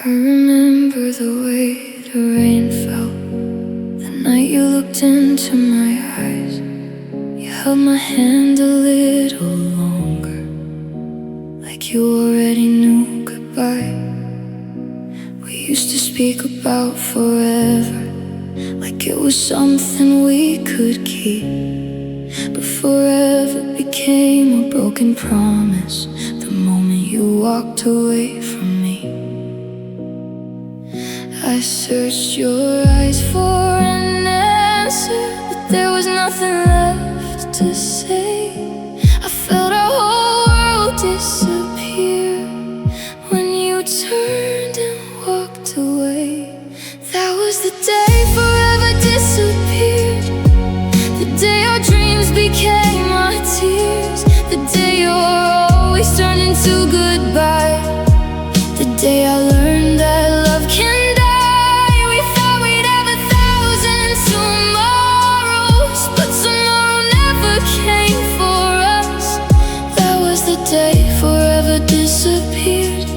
remember the way the rain fell, the night you looked into my eyes. You held my hand a little longer, like you already knew goodbye. We used to speak about forever, like it was something we could keep. But forever became a broken promise the moment you walked away from me. I searched your eyes for an answer, but there was nothing left to say. I felt our whole world disappear when you turned and walked away. That was the day forever disappeared, the day our dreams became our tears, the day your always turned into goodbye, the day I learned that love can die. We thought we'd have 1,000 tomorrows, but tomorrow never came for us. That was the day forever disappeared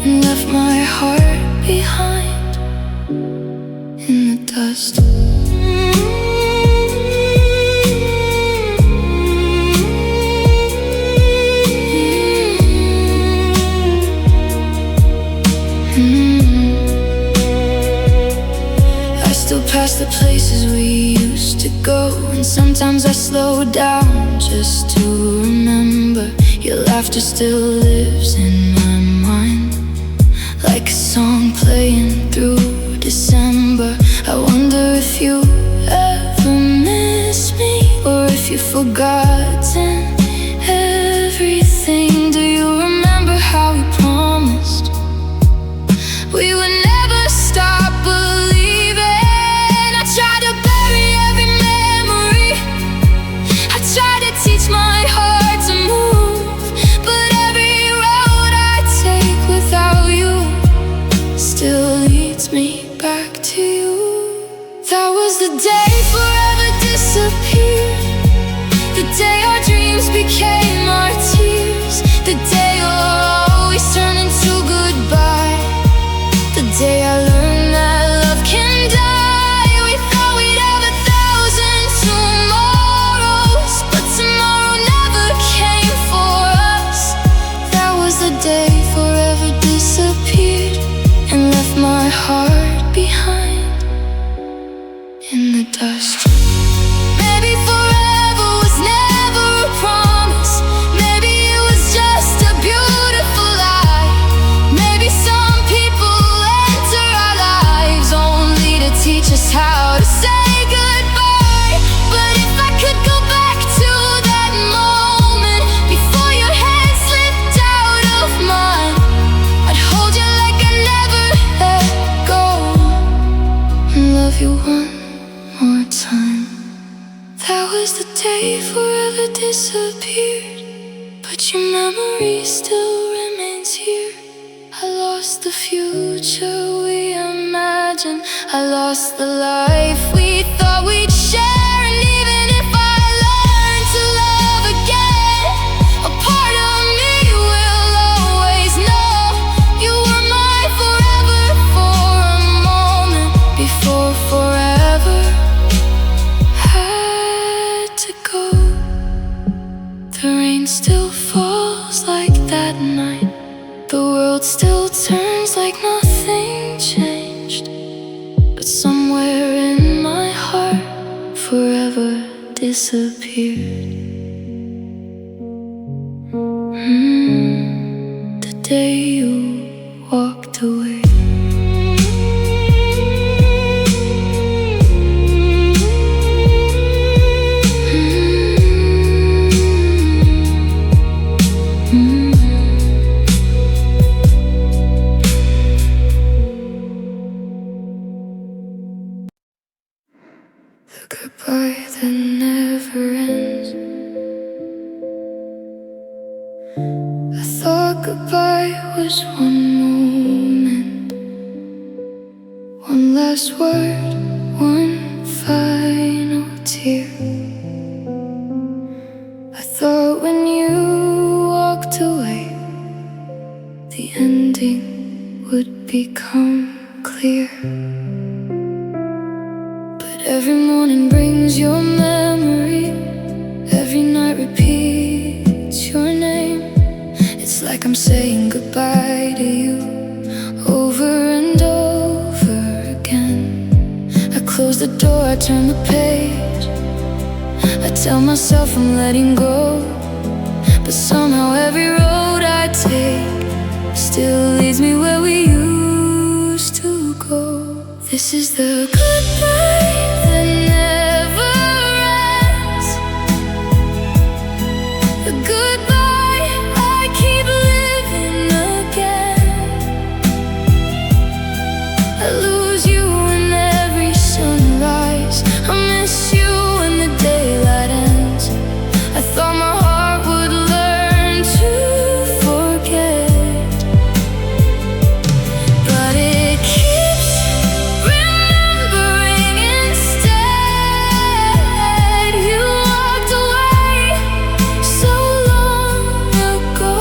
and left my heart behind in the dust. Past the places we used to go, and sometimes I slow down just to remember. Your laughter still lives in my mind, like a song playing through December. I wonder if you ever miss me, or if you've forgotten everything. Do you remember how we promised we would never stop believing? Teach my heart to move, but every road I take without you still leads me back to you. That was the day forever disappeared, the day our dreams became our tears, the day you'll always turn into goodbye, the day I learned that love can die. We thought we'd have 1,000 tomorrows, but tomorrow never came for us. That was the day forever disappeared and left my heart behind in the dust. Maybe forever was never a promise, maybe it was just a beautiful lie. Maybe some people enter our lives only to teach us how to say goodbye. But if I could go back to that moment before your hand slipped out of mine, I'd hold you like I never let go and love you one more time. That was the day forever disappeared, but your memory still remains here. I lost the future we imagined, I lost the life we thought we'd share. And even if I learn to love again, a part of me will always know you were mine forever, for a moment before forever had to go. The rain still falls like that night, the world still turns like nothing changed, but somewhere in my heart forever disappeared. The day you walked away. The goodbye that never ends. I thought goodbye was one moment, one last word, one final tear. I thought when you walked away, the ending would become clear. But every morning brings your memory, every night repeats your name. It's like I'm saying goodbye to you over and over again. I close the door, I turn the page, I tell myself I'm letting go. But somehow every road I take still leads me where we used to go. This is the goodbye that never ends, the goodbye I keep living again. I lose you in every sunrise, I miss you when the daylight ends. I thought my heart would learn to forget, but it keeps remembering instead. You walked away so long ago,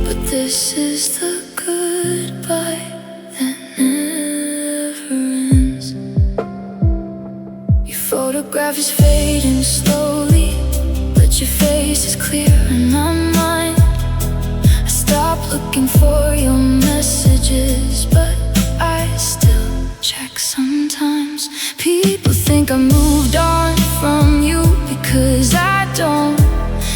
but this is the goodbye that never ends. Your photograph is fading slowly, but your face is clear in my mind. I stop looking for your messages, but I still check sometimes. People think I moved on from you because I don't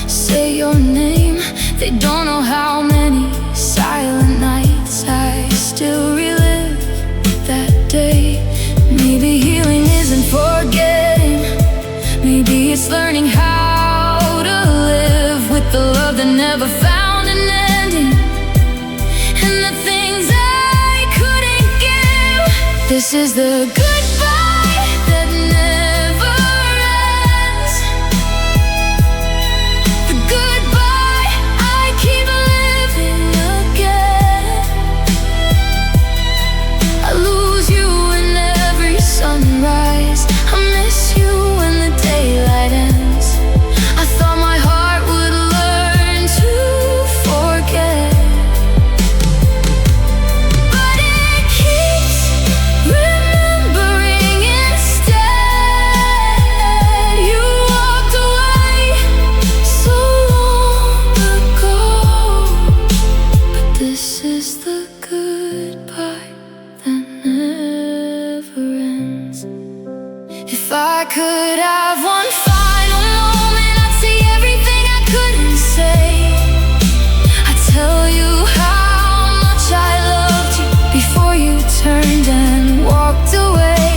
say your name. They don't know how many silent nights I still relive that day. Maybe healing isn't forgetting, maybe it's learning how to live with the love that never found an ending, and the things I couldn't give. This is the goodbye that never ends, the goodbye I keep living again. I lose you in every sunrise, I miss you when the daylight ends. I thought my heart would learn to forget, but it keeps remembering instead. You walked away so long ago, but this is the goodbye that never ends. If I could have one final moment, I'd say everything I couldn't say. I'd tell you how much I loved you before you turned and walked away.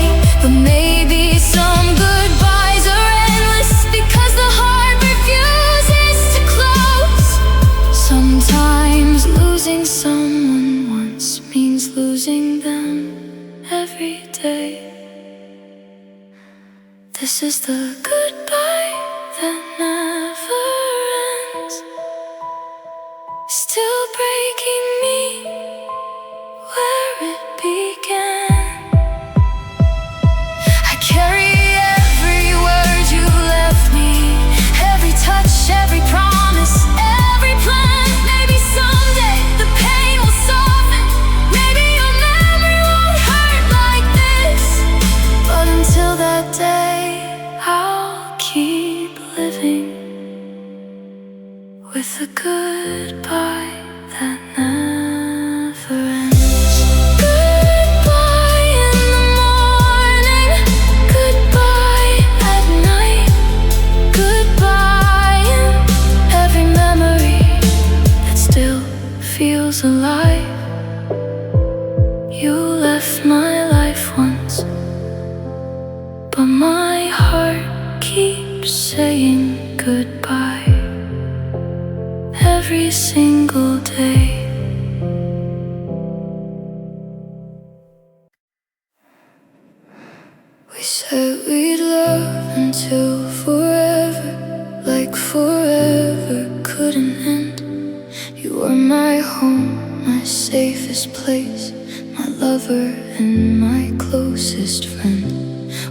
But maybe some goodbyes are endless because the heart refuses to close. Sometimes losing someone once means losing them every day. This is the goodbye that never ends, still breaking me where it began. I carry every word you left me, every touch, every promise, every plan. Maybe someday the pain will soften, maybe your memory won't hurt like this. But until that day, I'll keep living with a goodbye that never ends. Goodbye in the morning, goodbye at night, goodbye in every memory that still feels alive. You left my life once, but my heart keeps saying goodbye every single day. We said we'd love until forever, like forever couldn't end. You were my home, my safest place, my lover and my closest friend.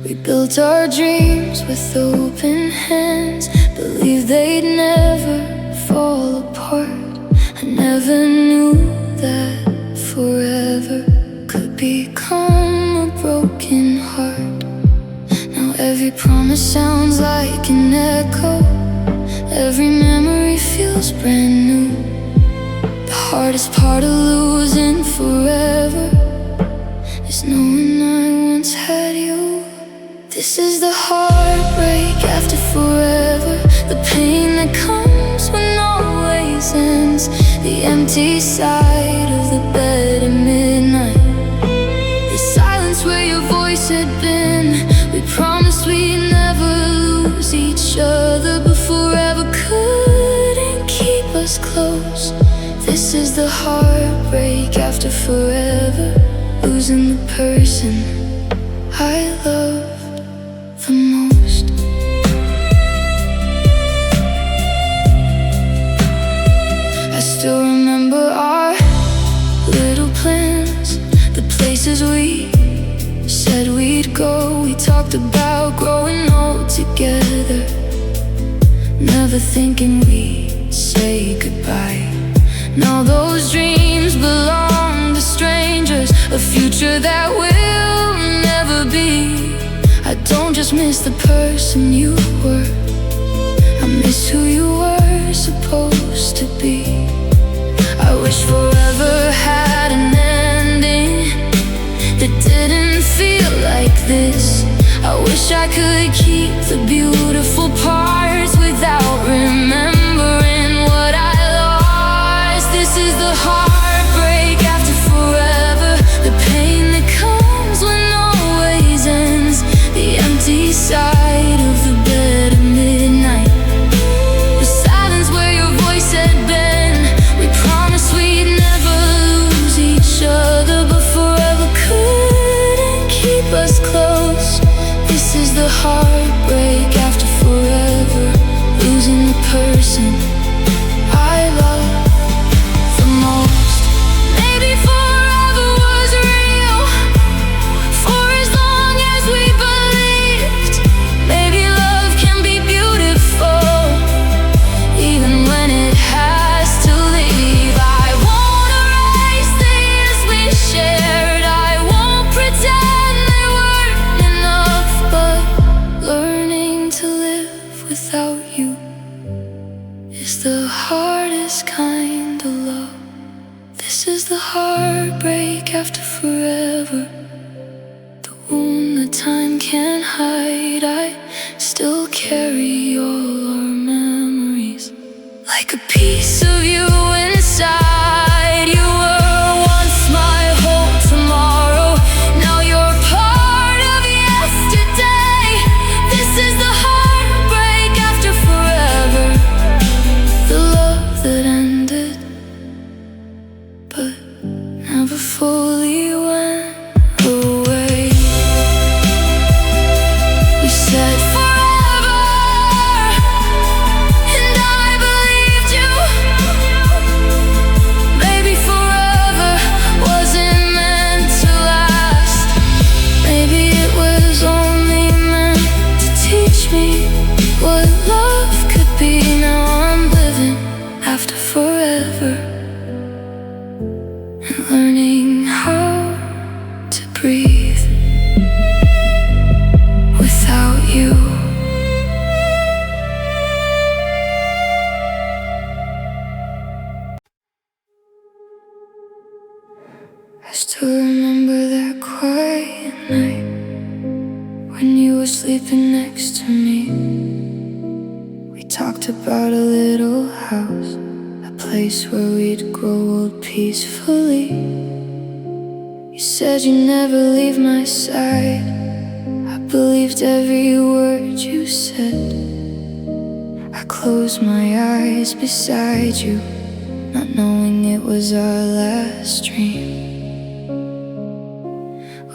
We built our dreams with open hands, believed they'd never fall apart. I never knew that promise sounds like an echo. Every memory feels brand new. The hardest part of losing forever is knowing I once had you. This is the heartbreak after forever, the pain that comes when always ends, the empty side of the bed at midnight, the silence where your voice had been. We promised we'd never lose each other, but forever couldn't keep us close. This is the heartbreak after forever, losing the person I loved the most. I still remember our little plans, the places we said we'd go. We talked about growing old together, never thinking we'd say goodbye. Now those dreams belong to strangers, a future that will never be. I don't just miss the person you were, I miss who you were supposed to be. I wish forever had an ending that didn't feel like this. I wish I could keep the beautiful parts without remembering what I lost. This is the heartbreak after forever, the pain that comes when always ends, the empty side of the bed at midnight, the silence where your voice had been. We promised we'd never lose each other, but forever couldn't keep us close. This is the heartbreak after forever, losing the person I love the most. Maybe forever was real, for as long as we believed. Maybe love can be beautiful, even when it has to leave. I won't erase the years we shared, I won't pretend they weren't enough, but learning to live without you is the hardest kind of love. This is the heartbreak after forever, the wound that time can't hide. I still carry all our memories, like a piece of you inside. You were once my whole tomorrow, now you're part of yesterday. This is the heartbreak after forever, the love that ended but never fully went away. We said forever, and I believed you. Maybe forever wasn't meant to last. Maybe it was only meant to teach me what love could be. Now I'm living after forever and learning how to breathe without you. I still remember that quiet night when you were sleeping next to me. We talked about a little house, a place where we'd grow old peacefully. You said you'd never leave my side, I believed every word you said. I closed my eyes beside you, not knowing it was our last dream.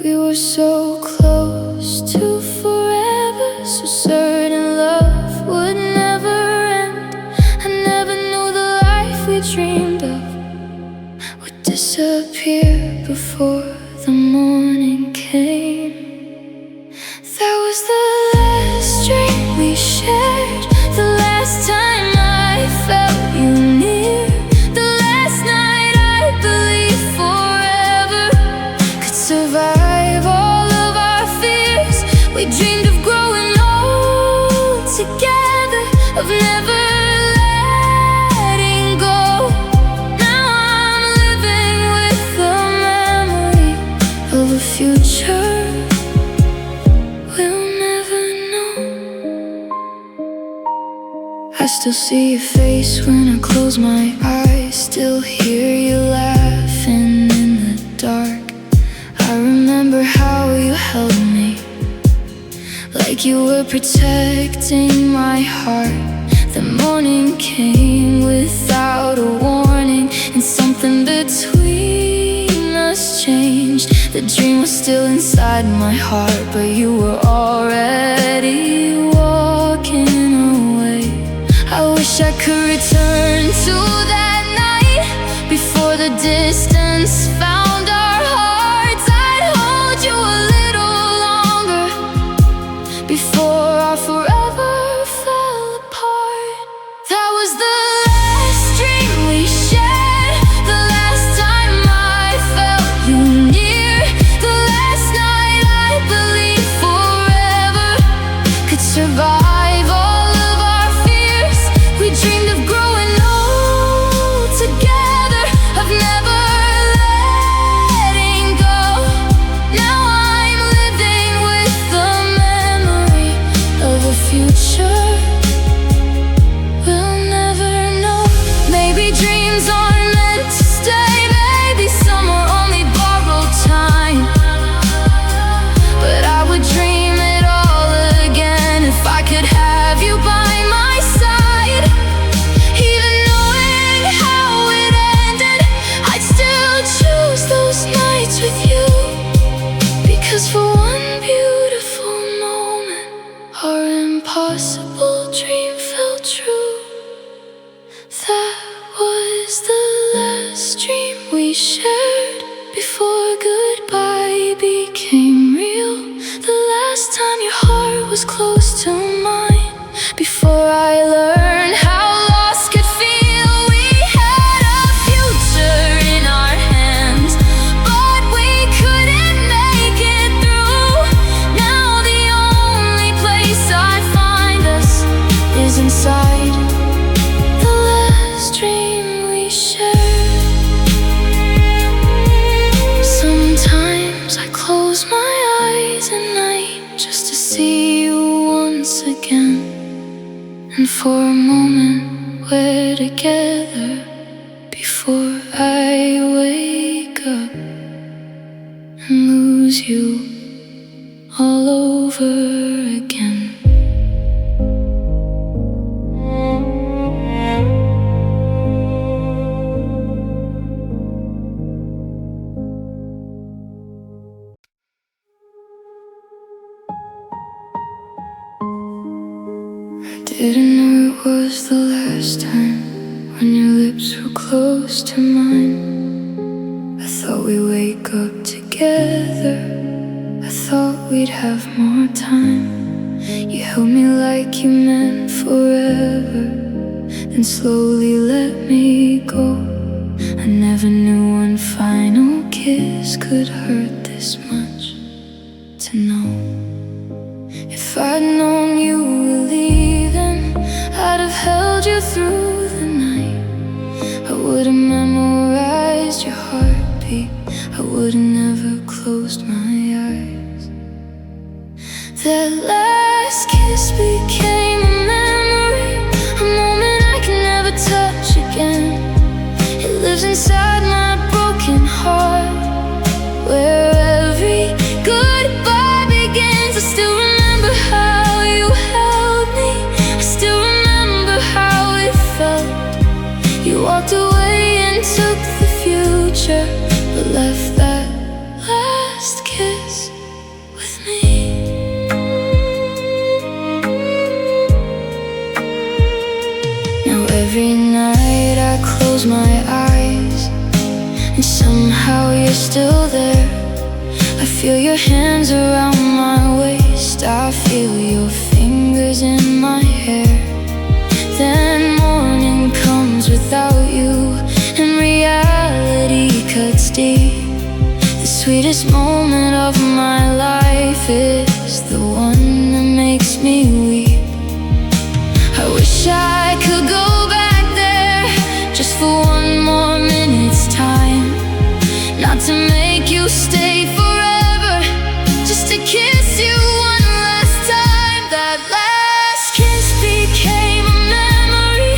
We were so close to forever, so certain love would never end. I never knew the life we dreamed of would disappear before the morning came. That was the last dream we shared, the last time I felt you near, the last night I believed forever could survive all of our fears. We dreamed of growing old Still see your face when I close my eyes. Still hear you laughing in the dark. I remember how you held me, like you were protecting my heart. The morning came without a warning, and something between us changed. The dream was still inside my heart, but you were already walking away. I wish I could return to that night, before the distance found our hearts. I'd hold you a little longer, before our forever fell apart. That was the last dream we shared, the last time I felt you near, the last night I believed forever could survive all of our fears. We dreamed of growing old together, of never letting go. Now I'm living with the memory of a future we'll never know. Maybe dreams aren't meant to stay, maybe some are only borrowed time. But I would dream it all again if I could have you by my side. Even knowing how it ended, I'd still choose those nights with you, because for one beautiful moment our impossible dream felt true. That was the last dream we shared, before goodbye became real. The last time your heart was close to mine, before I learned how lost could feel. We had a future in our hands, but we couldn't make it through. Now the only place I find us is inside the last dream we shared. Sometimes I close my eyes at night just to see you once again, and for a moment we're together, before I wake up and lose you all over again. Didn't know it was the last time when your lips were close to mine. I thought we'd wake up together, I thought we'd have more time. You held me like you meant forever, then slowly let me go. I never knew one final kiss could hurt this much to know. If I'd known you were leaving, I'd have held you through the night. I would have memorized your heartbeat, I would have never closed my eyes. That last kiss became a memory, a moment I can never touch again. It lives inside my broken heart, where every goodbye begins. I still remember how you held me, I still remember how it felt. You walked away and took the future, but left that last kiss with me. Now every night I close my eyes, and somehow you're still there. I feel your hands around my waist, I feel your fingers in my hair. Then morning comes without you, and reality cuts deep. The sweetest moment of my life is the one that makes me weep. I wish I could go back there, just for one more minute's time. Not to make you stay forever, just to kiss you one last time. That last kiss became a memory,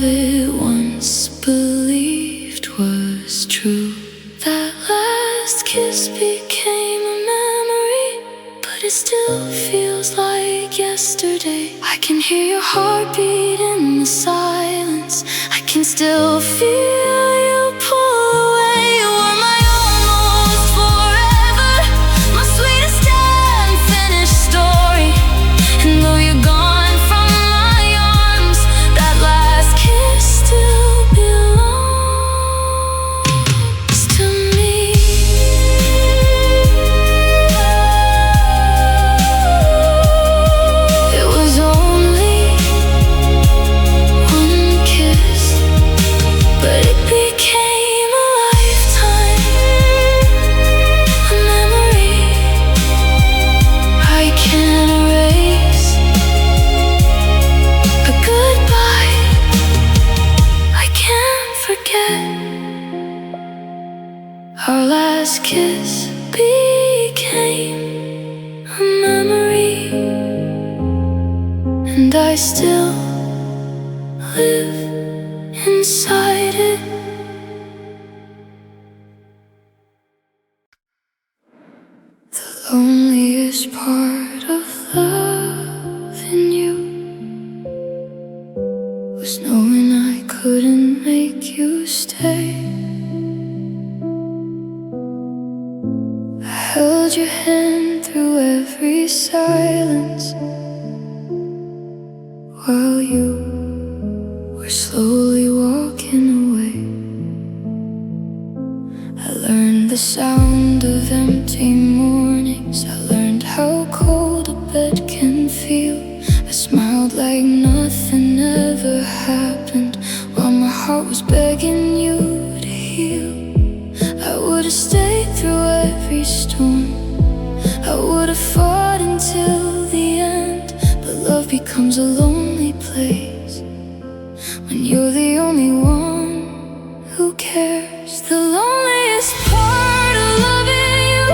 of it once believed was true. That last kiss became a memory, but it still feels like yesterday. I can hear your heartbeat in the silence. I can still feel you pull away. You were my almost forever, my sweetest unfinished story. And though you're gone from my arms, that last kiss still belongs to me. It was only one kiss, but it became a lifetime, a memory I can't erase, a goodbye I can't forget. Our last kiss became a memory, and I still live inside it. The loneliest part of loving you was knowing I couldn't make you stay. I held your hand through every silence while you were slowly walking away. I learned the sound of empty mornings. I learned how cold a bed can feel. I smiled like nothing ever happened while my heart was begging you to heal. I would have stayed through every storm. I would have fought until the end. But love becomes a lonely place when you're the only one who cares. The loneliest part of loving you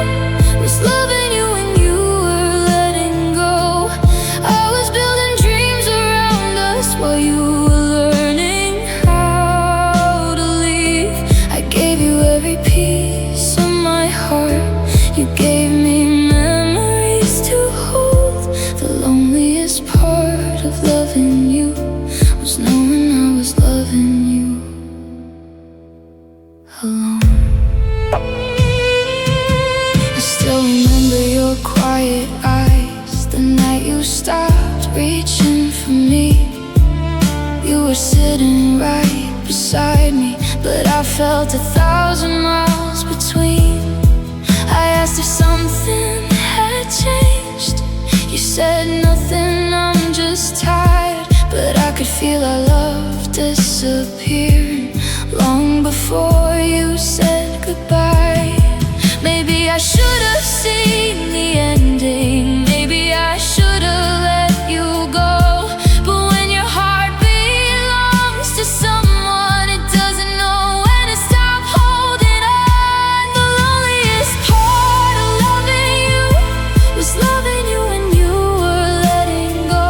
was loving you when you were letting go. I was building dreams around us while you were learning how to leave. I gave you every piece of my heart. You gave me memories to hold. The loneliest part of loving you was knowing I was loving you alone. I still remember your quiet eyes the night you stopped reaching for me. You were sitting right beside me, but I felt 1,000 miles between. I asked if something had changed. You said nothing, I'm just tired. But I could feel our love disappearing long before you said goodbye. Maybe I should have seen the ending. Maybe I should have let you go. But when your heart belongs to someone, it doesn't know when to stop holding on. The loneliest part of loving you was loving you when you were letting go.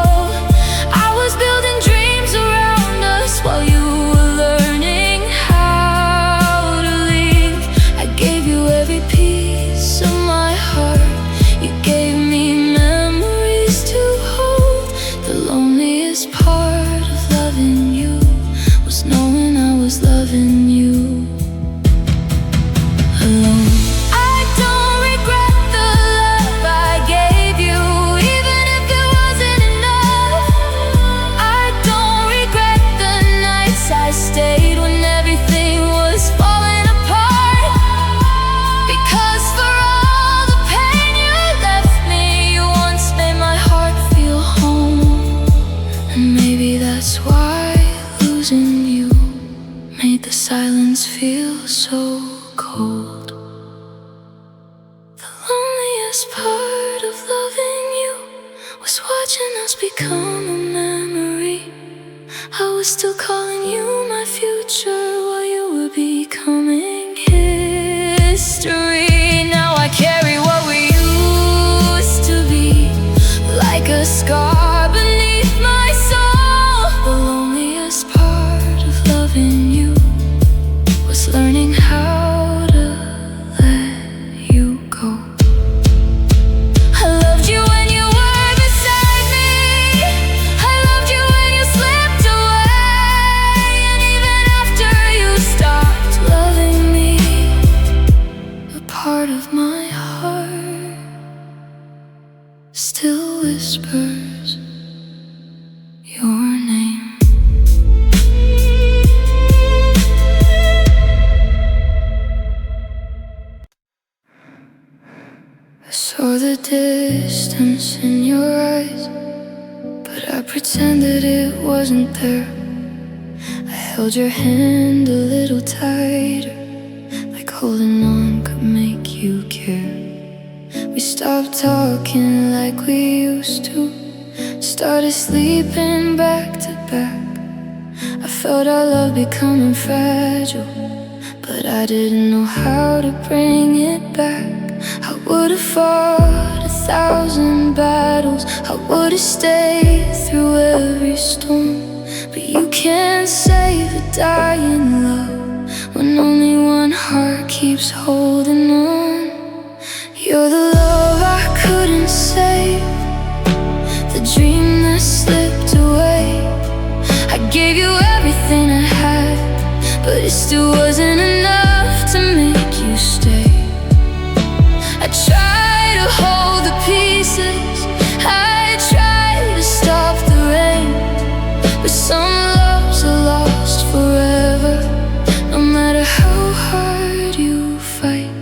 I was building dreams around us while you were learning how to leave. I gave you every piece of my heart. You gave me memories to hold. The loneliest part of loving you was knowing I was loving you alone. I don't regret the love I gave you, even if it wasn't enough. I don't regret the nights I stayed when everything was falling apart. Because for all the pain you left me, you once made my heart feel home. And maybe that's why losing you made the silence feel so cold. The loneliest part of loving you was watching us become a memory. I was still calling you my future while you were becoming history. Now I carry what we used to be, like a scar beneath my soul. The loneliest part still whispers your name. I saw the distance in your eyes, but I pretended it wasn't there. I held your hand a little tighter, like holding on could make you care. We stopped talking like we used to, started sleeping back to back. I felt our love becoming fragile, but I didn't know how to bring it back. I would've fought 1,000 battles, I would've stayed through every storm. But you can't save a dying love when only one heart keeps holding on. You're the love I couldn't save, the dream that slipped away. I gave you everything I had, but it still wasn't enough to make you stay. I tried to hold the pieces, I tried to stop the rain, but some loves are lost forever, no matter how hard you fight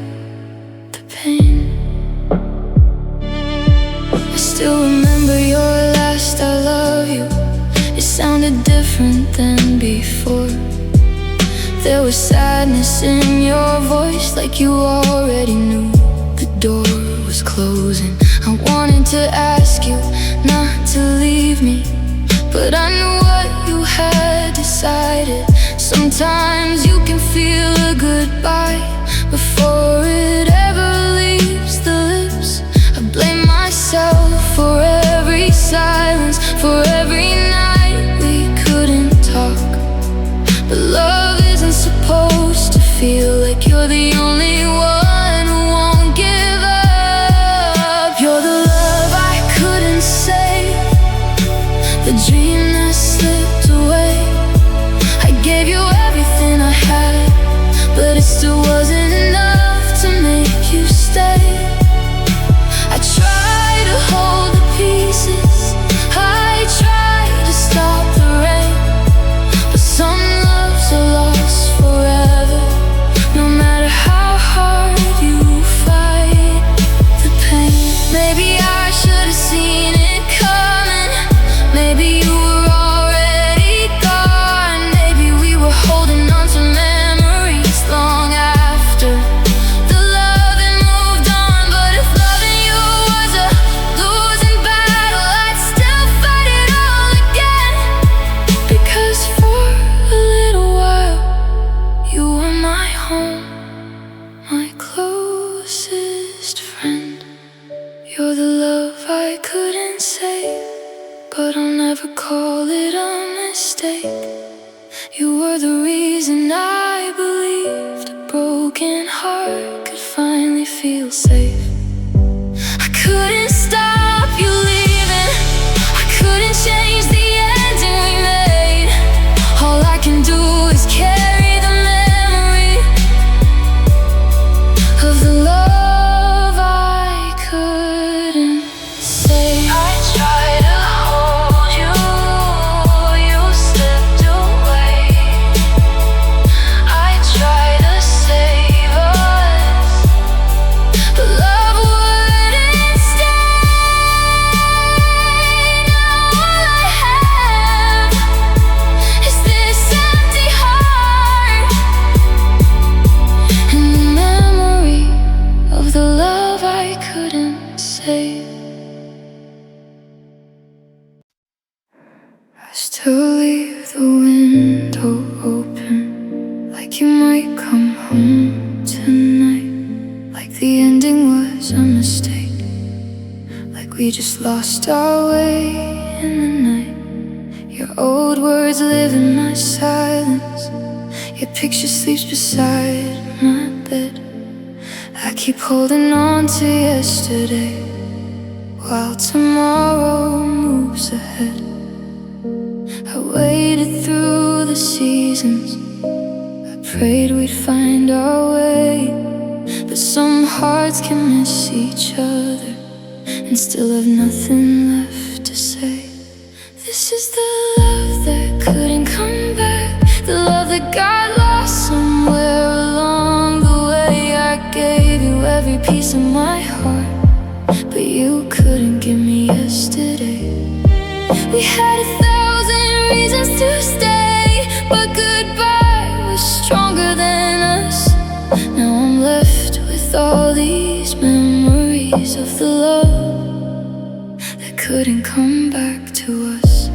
the pain. I still remember your last I love you. It sounded different than before. There was sadness in your voice, like you already knew the door was closing. I wanted to ask you not to leave me, but I knew what you had decided. Sometimes you can feel a goodbye before it ever leaves the lips. I blame myself for every silence, for every night we couldn't talk. But love isn't supposed to feel like you're the only one who won't give up. You're the love I couldn't save, the dream that slipped away. I gave you everything I had, but it still wasn't enough to make you stay. I tried to hold the pieces, I tried to stop the rain, but some loves are lost forever, no matter how hard you fight the pain. Maybe I should have seen it coming, maybe you were already gone, maybe we were holding on to memories long after the love had moved on. But if loving you was a losing battle, I'd still fight it all again, because for a little while you were my home, my closest friend. You're the love I couldn't save, but I'll never call it a mistake. You were the reason I believed a broken heart could finally feel safe. I couldn't stop you leaving, I couldn't change the ending we made. All I can do is carry the memory of the love I couldn't save. I tried to hold you, you slipped away. I tried to save us, but love wouldn't stay. Now all I have is this empty heart, and the memory of the love I couldn't save. I still leave the window open, like you might come home tonight, like the ending was a mistake, like we just lost our way in the night. Your old words live in my silence, your picture sleeps beside my bed. I keep holding on to yesterday while tomorrow moves ahead. I waited through the seasons, I prayed we'd find our way, but some hearts can miss each other, and and still have nothing left to say. This is the love that couldn't come back, the love that got lost somewhere along the way. I gave you every piece of my heart, but you couldn't give me yesterday. We had 1,000 reasons to stay, but goodbye was stronger than us. Now I'm left with all these memories of the love that couldn't come back to us.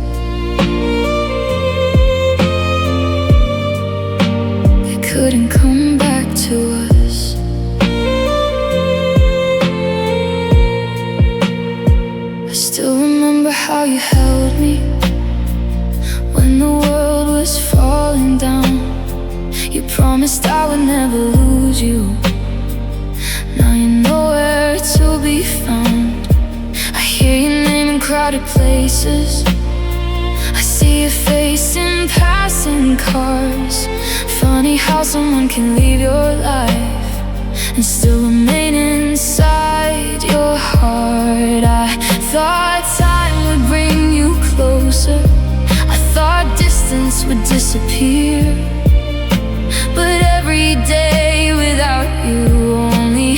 That couldn't come back to us. I still remember how you held me when the world was falling down. You promised I would never lose you. Now you're nowhere to be found. I hear your name in crowded places. I see your face in passing cars. Funny how someone can leave your life and still remain inside your heart. I thought time would bring you closer. I thought distance would disappear, but every day without you only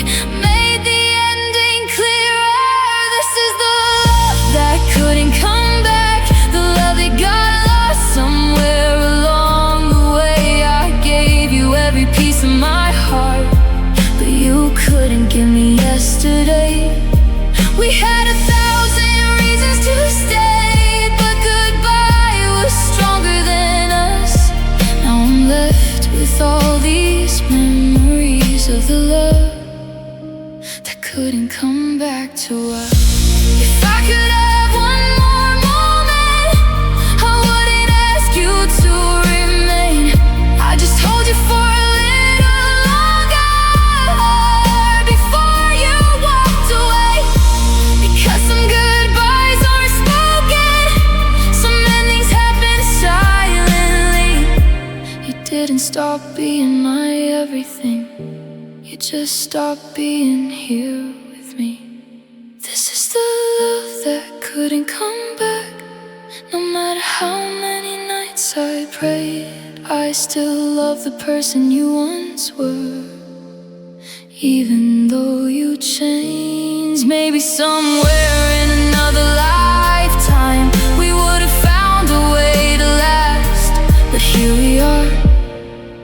made the ending clearer. This is the love that couldn't come back, the love that got lost somewhere along the way. I gave you every piece of my heart, but you couldn't give me yesterday. We had 1,000 reasons to stay, but goodbye was stronger than us. Now I'm left with all these memories of the love that couldn't come back to us. If I could have one more moment, I wouldn't ask you to remain. I just hold you for a little longer before you walked away. Because some goodbyes aren't spoken, some endings happen silently. You didn't stop being my everything, you just stopped being here with me. This is the love that couldn't come back. No matter how many nights I prayed, I still love the person you once were. Even though you changed, maybe somewhere in another lifetime we would have found a way to last. But here we are,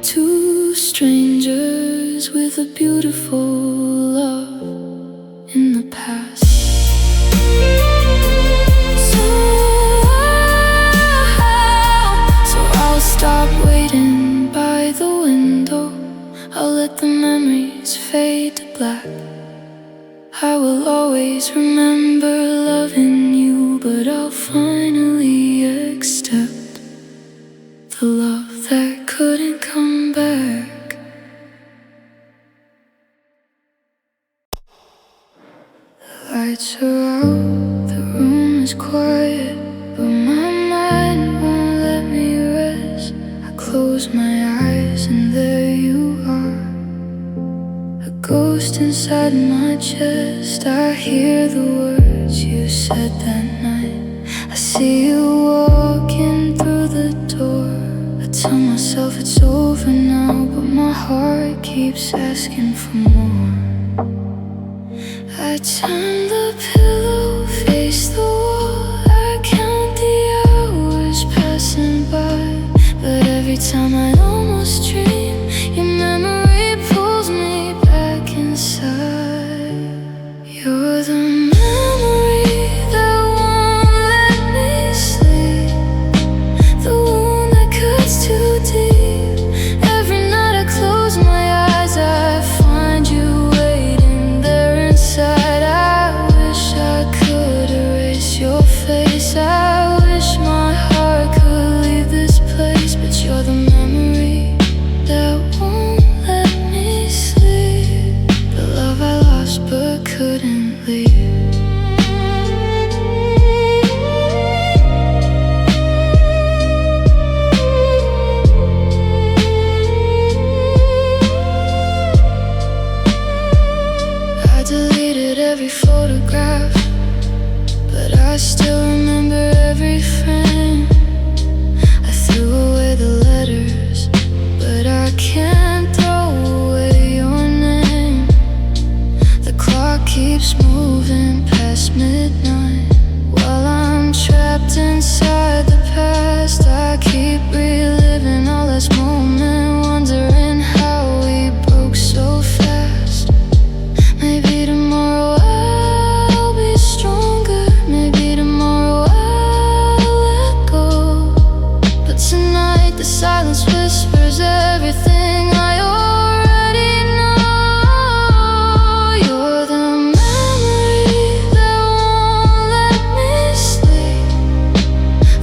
two strangers with a beautiful love in the past. So I'll stop waiting by the window. I'll let the memories fade to black. I will always remember loving you, but I'll finally accept the love that couldn't come back. The lights are out, the room is quiet, but my mind won't let me rest. I close my eyes and there you are, a ghost inside my chest. I hear the words you said that night. I see you walking through the door. I tell myself it's over now, but my heart keeps asking for more. I turn the pillow, face the wall. I count the hours passing by, but every time I almost dream, your memory pulls me back inside. You're the memory that won't let me sleep, the wound that cuts too deep. Every night I close my eyes, I find you waiting there inside. I wish still remember every frame. I threw away the letters, but I can't throw away your name. The clock keeps moving past midnight while I'm trapped inside the past. I keep reliving our last moment, wondering how we broke so fast. Maybe tomorrow I'll be stronger, maybe tomorrow I'll let go. But tonight the silence whispers everything I already know. You're the memory that won't let me sleep,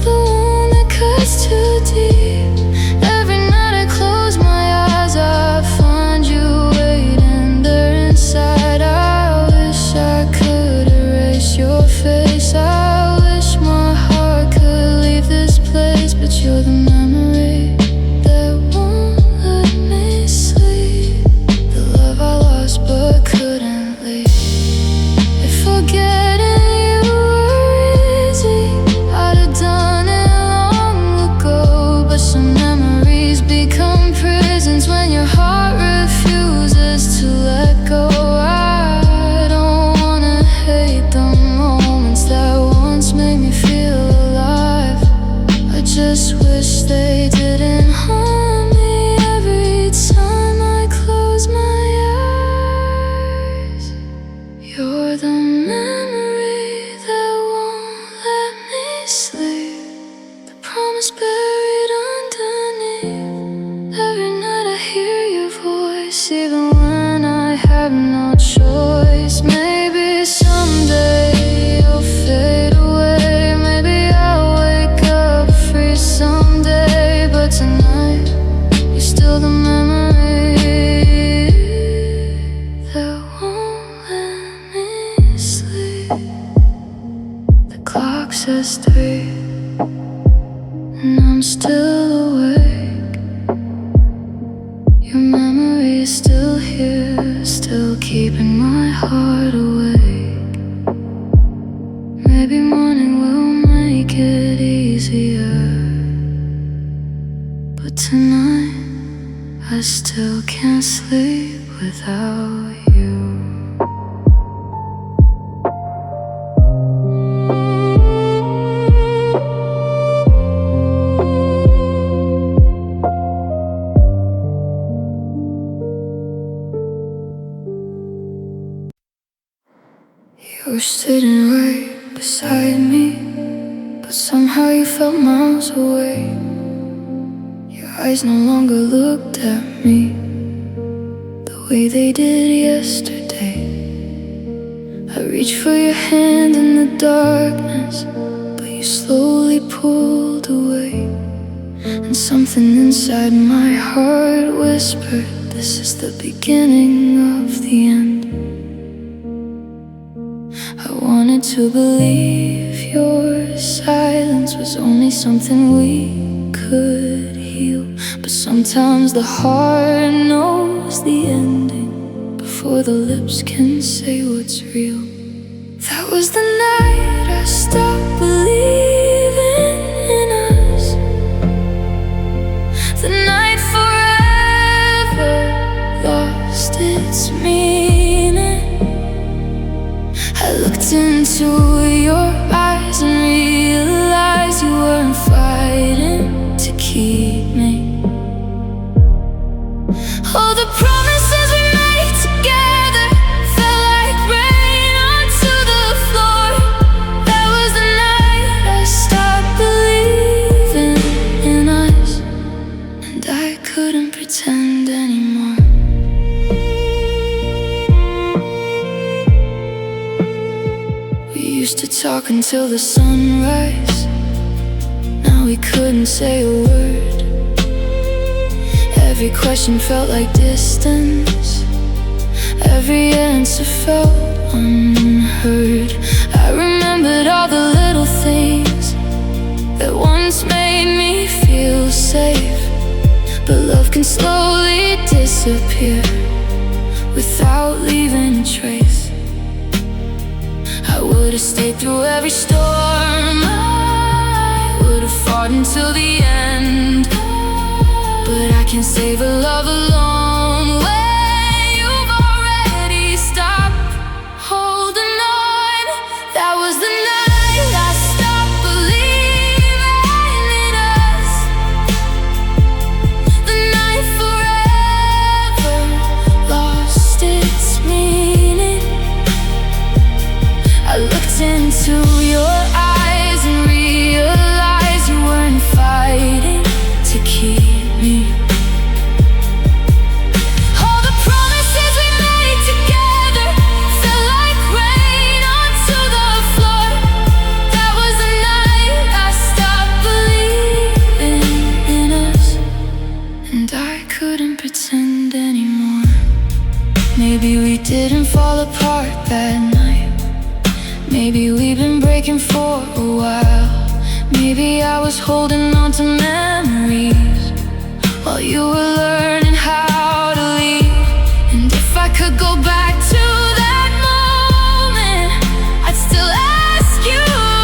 the one that cuts too deep. Every night I close my eyes, I find you waiting there inside. I wish I could erase your face, I wish my heart could leave this place. But you're the memory that won't let me sleep, the love I lost but couldn't leave. If forgetting you were easy, I'd have done it long ago. But some memories become prisons when your heart refuses to let go. I don't wanna hate the moments that once made me feel alive. I just wish they didn't haunt me every time I close my eyes. You're the memory that won't let me sleep, the promise buried underneath. Every night I hear your voice, even when I have no choice. Maybe someday you'll fade away, maybe I'll wake up free someday. But tonight you're still the memory that won't let me sleep. The clock says 3 and I'm still awake. Your memory is still here, still keeping my heart awake. Maybe morning will make it easier, but tonight I still can't sleep without you. You were sitting right beside me, but somehow you felt miles away. Your eyes no longer looked at me the way they did yesterday. I reached for your hand in the darkness, but you slowly pulled away. And something inside my heart whispered, this is the beginning of the end. I wanted to believe your silence was only something we could heal, but sometimes the heart knows the ending before the lips can say what's real. That was the night I stopped believing in us, the night forever lost its meaning. I looked into your eyes and realized you weren't fighting to keep me. All the promises we made together fell like rain onto the floor. That was the night I stopped believing in us, and I couldn't pretend anymore. We used to talk until the sunrise. Now we couldn't say a word. Every question felt like distance, every answer felt unheard. I remembered all the little things that once made me feel safe, but love can slowly disappear without leaving a trace. I would've stayed through every storm, heart until the end. But I can't save a love alone when you've already stopped holding on. That was the night I stopped believing in us. The night forever lost its meaning. I looked into your eyes and realized you weren't fighting to keep me. All the promises we made together fell like rain onto the floor. That was the night I stopped believing in us, and I couldn't pretend anymore. Maybe we didn't fall apart that night. Maybe we've been breaking for a while. Maybe I was holding on to memories while you were learning how to leave. And if I could go back to that moment, I'd still ask you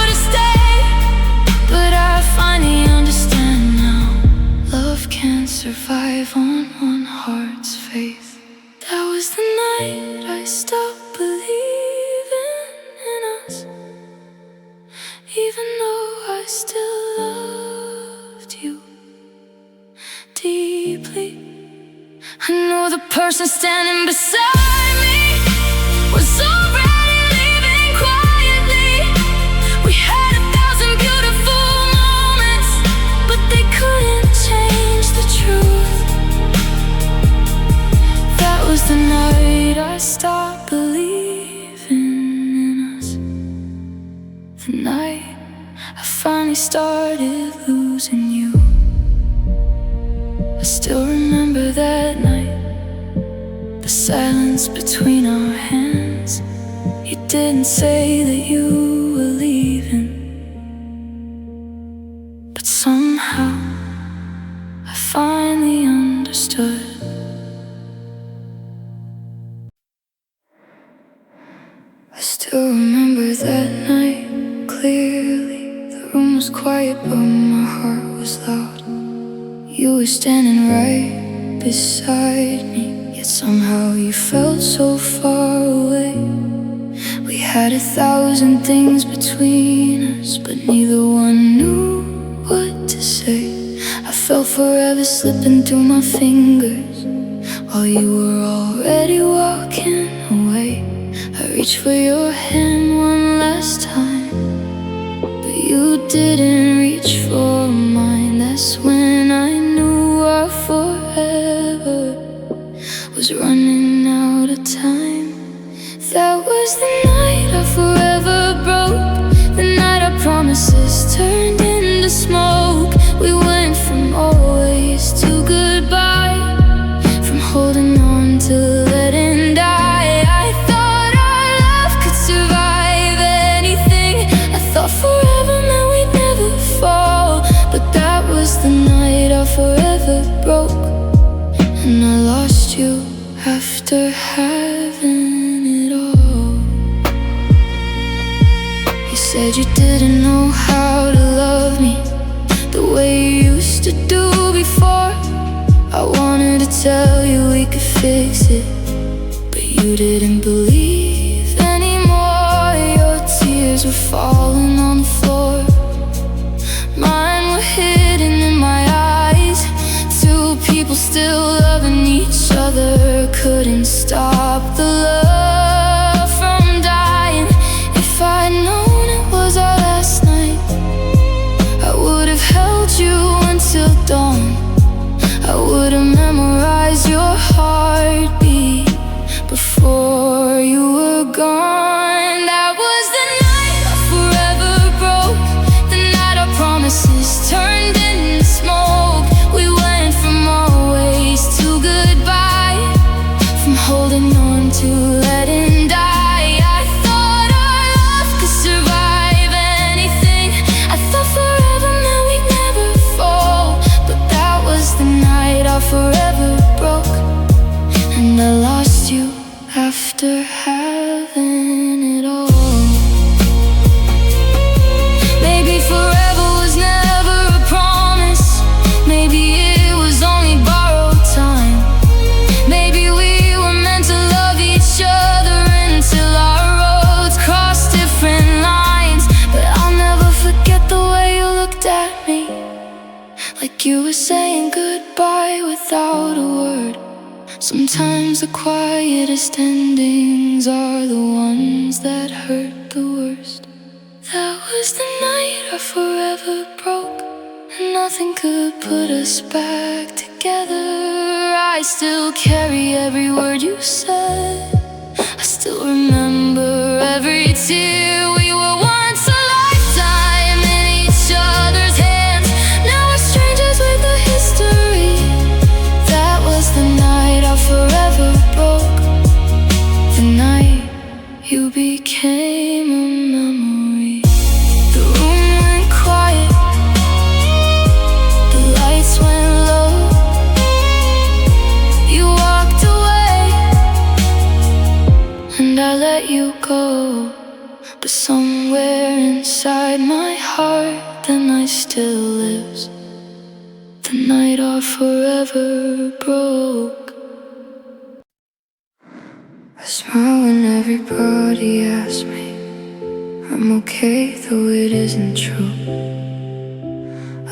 to stay. But I finally understand now, love can't survive on one heart's faith. That was the night I stopped believing in us, even though I still loved you deeply. I know the person standing beside me was already leaving quietly. We had 1,000 beautiful moments, but they couldn't change the truth. That was the night I stopped believing in us. The night I finally started losing you. I still remember that night, the silence between our hands. You didn't say that you were leaving, but somehow I finally understood. I still remember that night clearly. The room was quiet, but my heart was loud. You were standing right beside me, yet somehow you felt so far away. We had 1,000 things between us, but neither one knew what to say. I felt forever slipping through my fingers while you were already walking away. I reached for your hand one last time, but you didn't reach for mine. That's when I knew our forever was running out of time. That was the night our forever broke, the night our promises turned into smoke. We went from always to goodbye, from holding on to letting die. I thought our love could survive anything. I thought forever meant we'd never fall, but that was the night our forever broke, and I lost you after having it all. You said you didn't know how to love me the way you used to do before. I wanted to tell you we could fix it, but you didn't believe anymore. Your tears were falling on the floor, mine were hidden in my eyes. Two people still loving each other couldn't stop the love from dying. If I'd known it was our last night, I would have held you until dawn. I would have memorized your heartbeat before you were gone. That was the night I forever like you were saying goodbye without a word. Sometimes the quietest endings are the ones that hurt the worst. That was the night our forever broke, and nothing could put us back together. I still carry every word you said. I still remember every tear. We were once a lifetime in each other's hands. Now we're strangers with a history. That was the night our forever broke. The night you became a memory. The room went quiet, the lights went low. You walked away and I let you go. But somewhere inside my heart the night still lives. The night our forever broke. I smile when everybody asks me I'm okay, though it isn't true.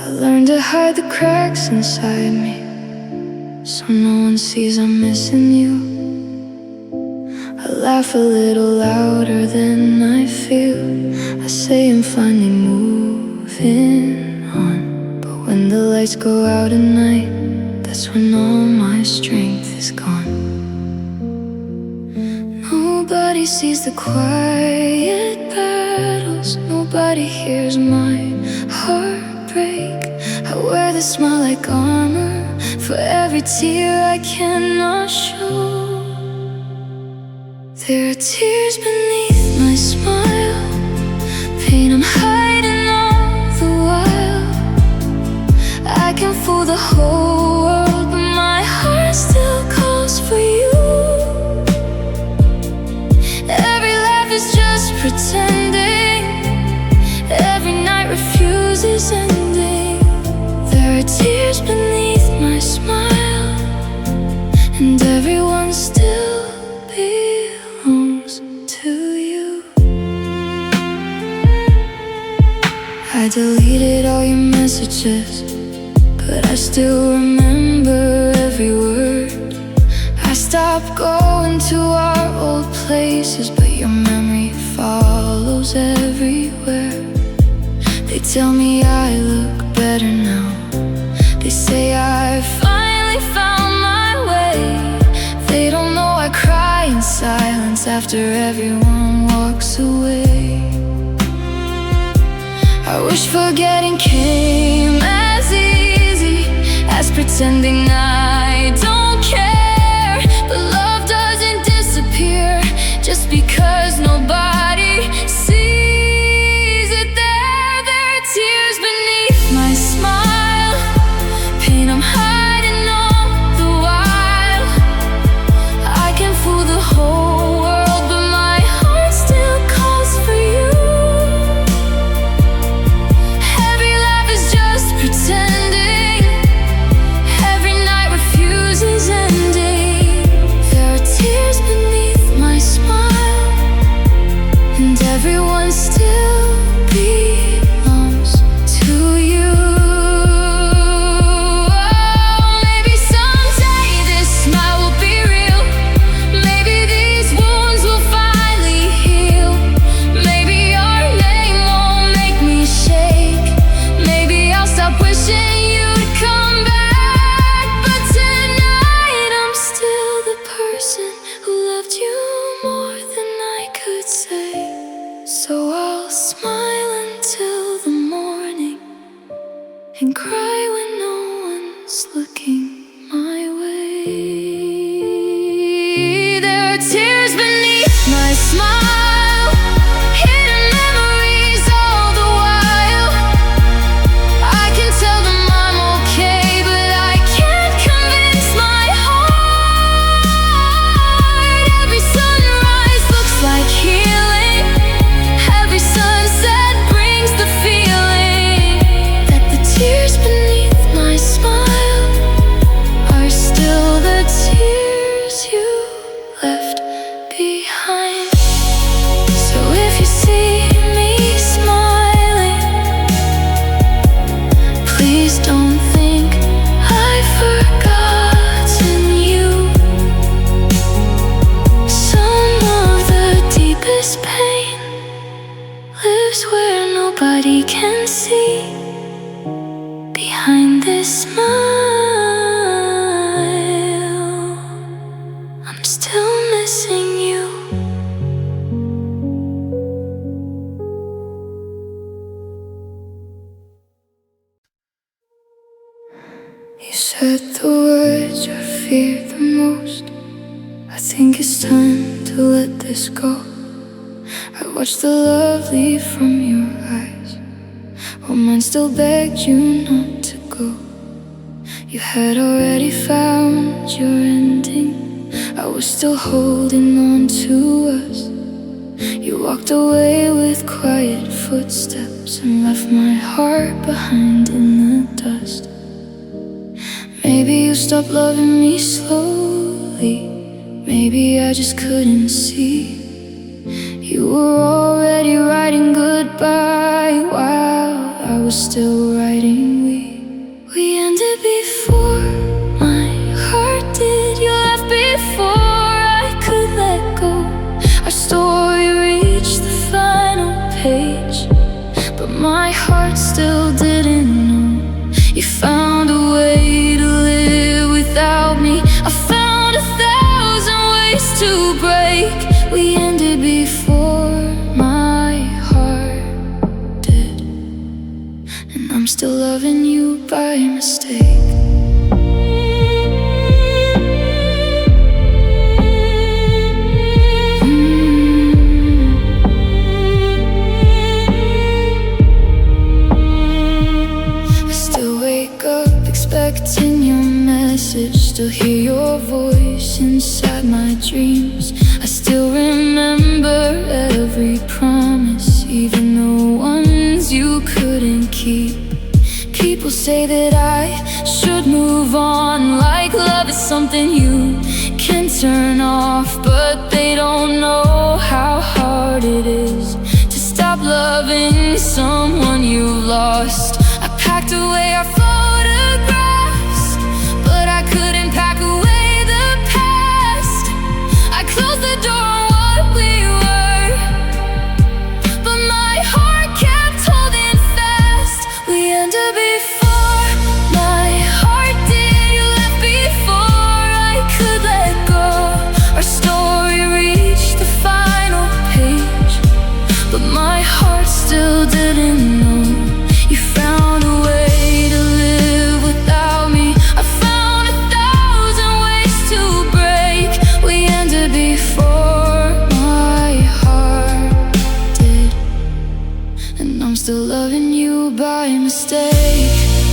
I learned to hide the cracks inside me, so no one sees I'm missing you. I laugh a little louder than I feel. I say I'm finally moving on. But when the lights go out at night, that's when all my strength is gone. Nobody sees the quiet battles. Nobody hears my heart break. I wear this smile like armor for every tear I cannot show. There are tears beneath my smile, pain I'm hiding all the while. I can fool the whole world, but my heart still calls for you. Every laugh is just pretending, every night refuses ending. There are tears beneath my smile, and everyone still belongs to you. I deleted all your messages, but I still remember every word. I stopped going to our old places, but your memory follows everywhere. They tell me I look better now. They say I finally found my way. They don't know I cry in silence after everyone walks away. I wish forgetting came as easy as pretending I don't care. But love doesn't disappear just because nobody sees it. There are tears beneath my smile, pain I'm hiding all the while. I can fool the whole world, but my heart still calls for you. Every laugh is just pretending, every night refuses ending. There are tears beneath my smile, and everyone still belongs to you. Oh, maybe someday this smile will be real. Maybe these wounds will finally heal. Maybe your name won't make me shake. Maybe I'll stop wishing you'd come back. But tonight I'm still the person who loved you more than I could say. So I'll smile until the morning and cry when no one's looking my way. There are tears beneath my smile, hidden memories all the while. I can tell them I'm okay, but I can't convince my heart. Every sunrise looks like healing, every sunset brings the feeling that the tears beneath my smile see behind this smile? I'm still missing you. You said the words you feared the most. I think it's time to let this go. I watched the love leave from your eyes, while mine still begged you not to go. You had already found your ending. I was still holding on to us. You walked away with quiet footsteps and left my heart behind in the dust. Maybe you stopped loving me slowly. Maybe I just couldn't see. You were already writing goodbye while I was still writing we ended before my heart did. You left before I could let go. Our story reached the final page, but my heart still didn't know. You found a way to live without me. I found 1,000 ways to break. We ended before my heart did, and I'm still loving you by mistake. I still wake up expecting your message, still hear your voice inside my dreams. I still remember every promise, even the ones you couldn't keep. People say that I should move on, like love is something you can turn off, but they don't know how hard it is to stop loving someone you've lost. I packed away our photographs, but I couldn't pack away the past. I closed the door on what we were, but my heart kept holding fast. We ended before my heart did. You left before I could let go. Our story reached the final page, but my heart still didn't know. You found a way to live without me. I found 1,000 ways to break. We ended before my heart did, and I'm still loving you by mistake.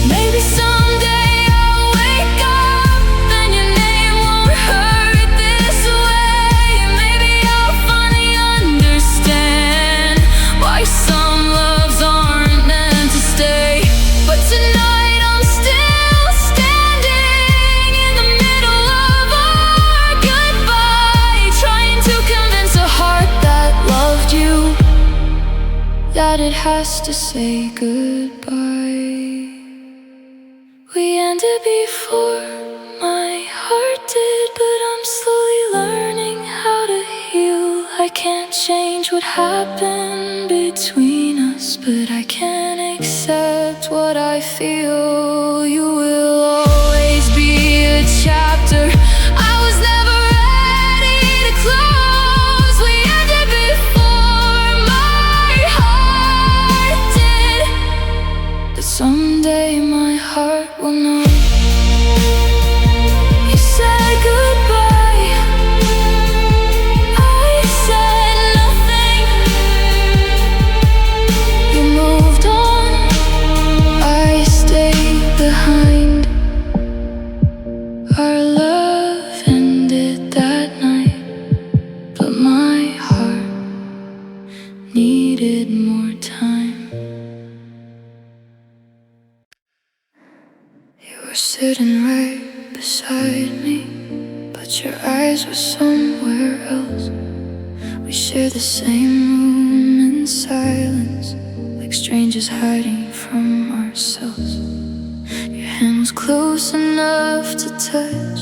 Maybe someday I'll wake up and your name won't hurt this way. Maybe I'll finally understand why some loves aren't meant to stay. But tonight I'm still standing in the middle of our goodbye, trying to convince a heart that loved you that it has to say goodbye. We ended before my heart did, but I'm slowly learning how to heal. I can't change what happened between us, but I can accept what I feel. You will always be a chapter I was never ready to close. We ended before my heart did, but someday my heart will know. You said goodbye, I said nothing. You moved on, I stayed behind. Our love ended that night, but my heart needed more time. You were sitting right beside me, but your eyes were somewhere else. We shared the same room in silence, like strangers hiding from ourselves. Your hand was close enough to touch,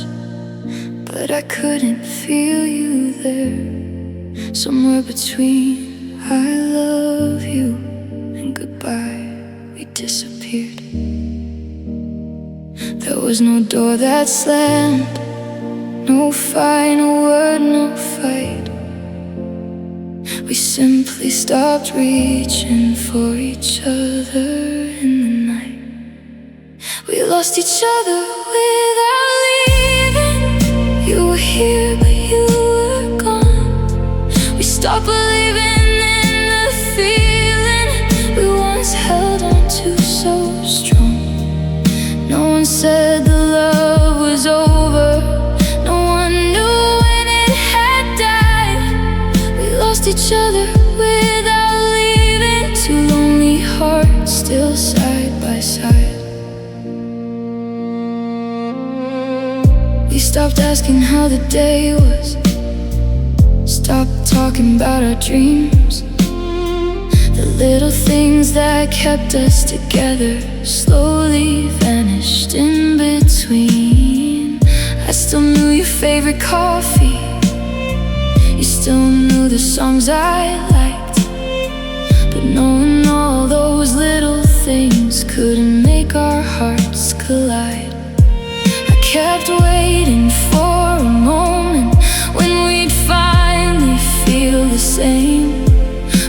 but I couldn't feel you there. Somewhere between I love you and goodbye, we disappeared. There was no door that slammed, no final word, no fight. We simply stopped reaching for each other in the night. We lost each other without leaving. You were here but you were gone. We stopped believing in the feeling we once held on to so strong. No one said the love was over, no one knew when it had died. We lost each other without leaving, two lonely hearts still side by side. We stopped asking how the day was, stopped talking about our dreams. The little things that kept us together slowly vanished in between. I still knew your favorite coffee, you still knew the songs I liked, but knowing all those little things couldn't make our hearts collide. I kept waiting for a moment when we'd finally feel the same,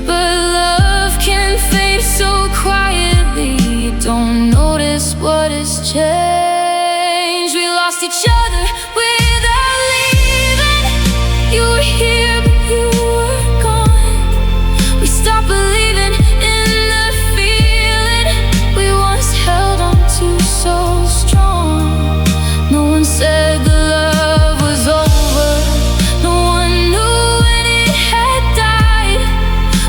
but love can fade so quietly, you don't notice what has changed. We lost each other without leaving. You were here but you were gone. We stopped believing in the feeling we once held on to so strong. No one said the love was over, no one knew when it had died.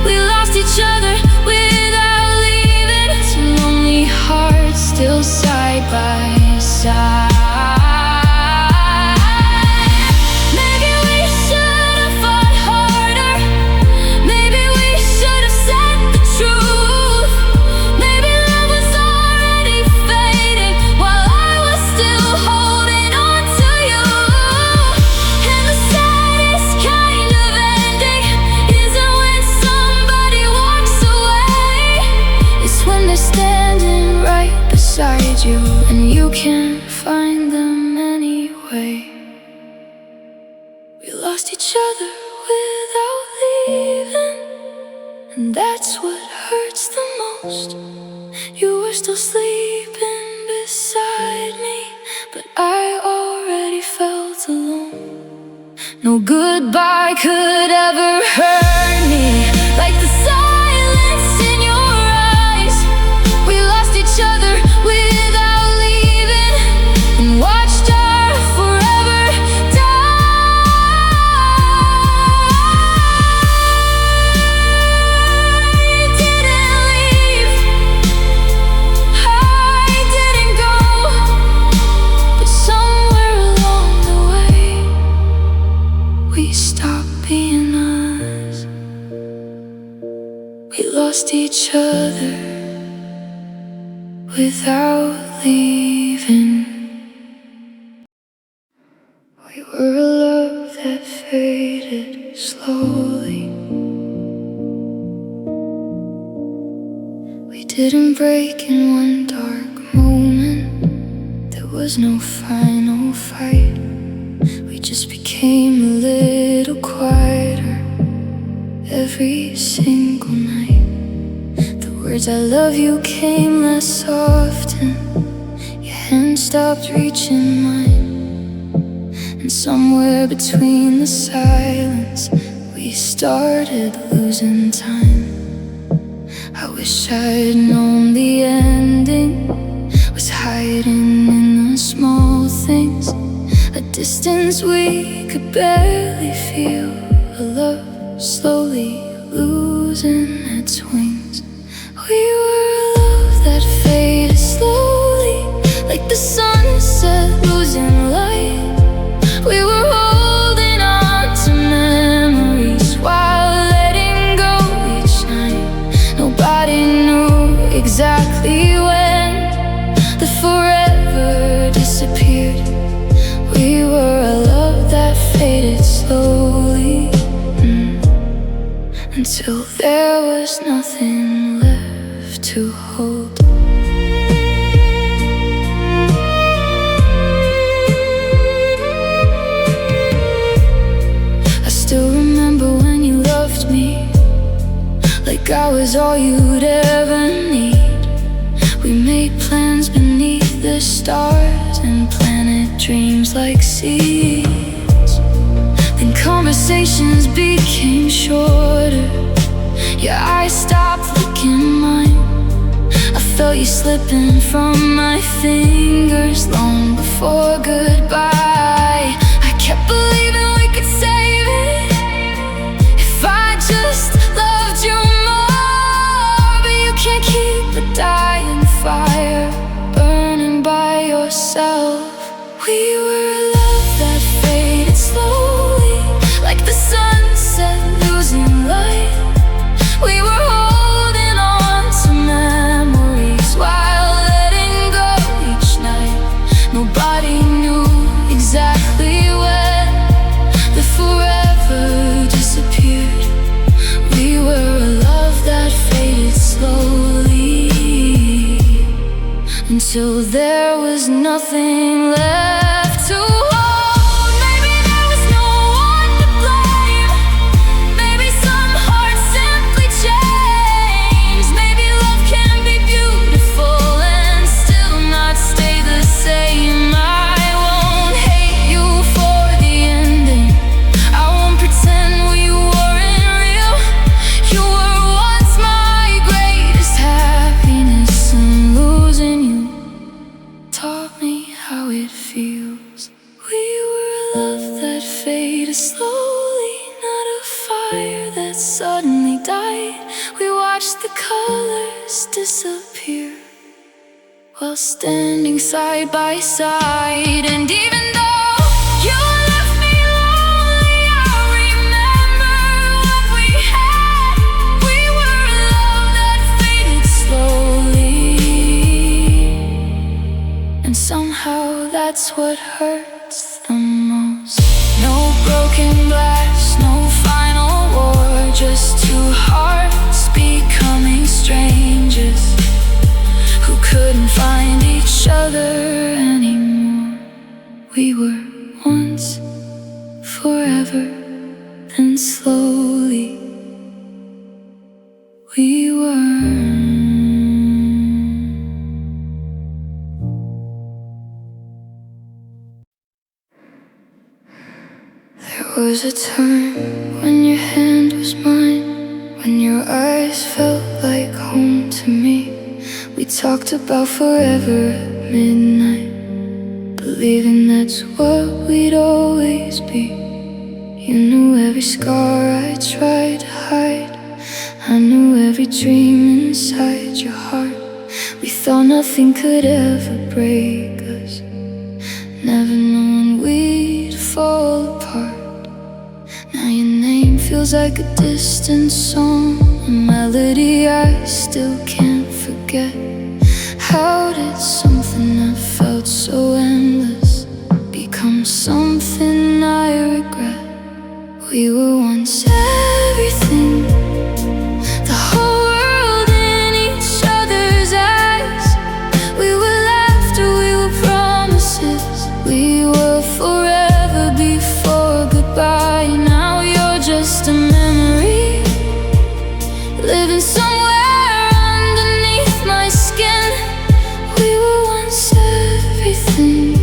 We lost each other without leaving, two lonely hearts still side by side. Maybe we should have fought harder, maybe we should have said the truth. Maybe love was already fading while I was still holding on to you. And the saddest kind of ending isn't when somebody walks away, it's when they're standing right beside you and you can't find them anyway. We lost each other without leaving, and that's what hurts the most. You were still sleeping beside me, but I already felt alone. No goodbye could ever hurt me like the silence in your eyes. We lost each other without leaving and watched our forever die. You didn't leave, I didn't go, but somewhere along the way we stopped being us. We lost each other without leaving. We were a love that faded slowly. We didn't break in one dark moment, there was no final fight. We just became a little quieter every single night. The words I love you came less often, your hand stopped reaching mine, and somewhere between the silence we started losing time. I wish I'd known the ending was hiding in the small things, a distance we could barely feel, a love slowly losing its wings. We were a love that faded slowly, like the sunset losing light. We were holding on to memories while letting go each night. Nobody knew exactly when the forever disappeared. We were a love that faded slowly, until there was nothing left to hold. like I was all you'd ever need. We made plans beneath the stars and planted dreams like seeds. Then conversations became shorter. Your eyes stopped looking mine. I felt you slipping from my fingers long before goodbye. I kept believing we could save it if I just loved you more. But you can't keep a dying fire burning by yourself. We were a love that faded slowly, like the sunset losing light. We were holding on to memories while letting go each night. Nobody knew exactly when the forever disappeared. We were a love that faded slowly until there was nothing left to hold. Maybe there was no one to blame. Maybe some hearts simply change. Maybe love can be beautiful and still not stay the same. I won't hate you for the ending. I won't pretend we weren't real. You were once my greatest happiness, and losing you taught me how it feels. We were a love that faded slowly, not a fire that suddenly died. We watched the colors disappear while standing side by side. And even though you left me lonely, I remember what we had. We were a love that faded slowly, and somehow that's what hurts the most. No broken glass, no final war, just two hearts becoming strangers who couldn't find each other anymore. We were once, forever, then slowly we were. There was a time when your hand was mine, when your eyes felt like home to me. We talked about forever at midnight, believing that's what we'd always be. You knew every scar I tried to hide. I knew every dream inside your heart. We thought nothing could ever break us, never knowing we'd fall apart. Now your name feels like a distant song, a melody I still can't forget. How did something that felt so endless become something I regret? We were once everything, the whole world in each other's eyes. We were laughter, we were promises, we were forever before goodbye. Now you're just a memory, living somewhere underneath my skin. We were once everything,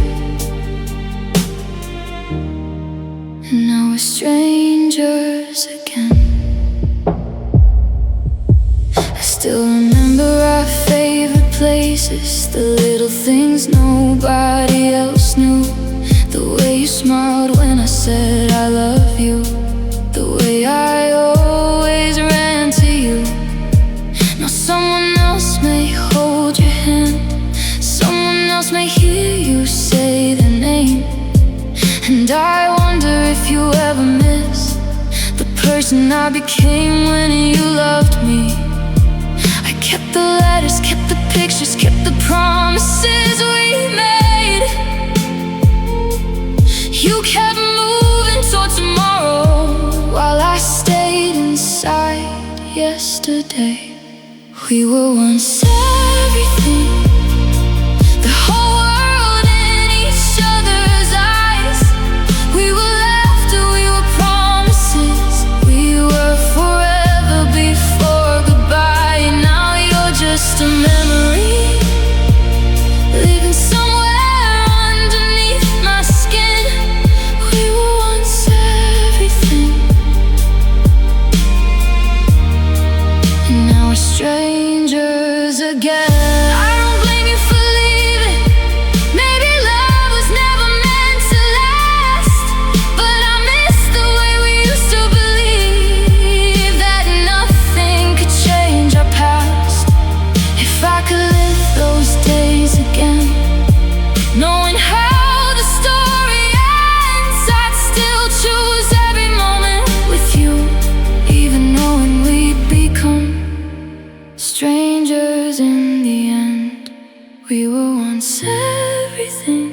and now we're strangers again. I still remember our favorite places, the little things nobody else knew. The way you smiled when I said I love you, the way I always ran to you. Now someone else may hold your hand, someone else may hear you say their name. And I wonder if you ever miss the person I became when you loved me. I kept the letters, kept the pictures, kept the promises we made. You kept moving toward tomorrow while I stayed inside yesterday. We were once everything, the whole world in each other's eyes. We were laughter, we were promises, we were forever before goodbye. relive those days again, knowing how the story ends. I'd still choose every moment with you, even knowing we'd become strangers in the end. We were once everything,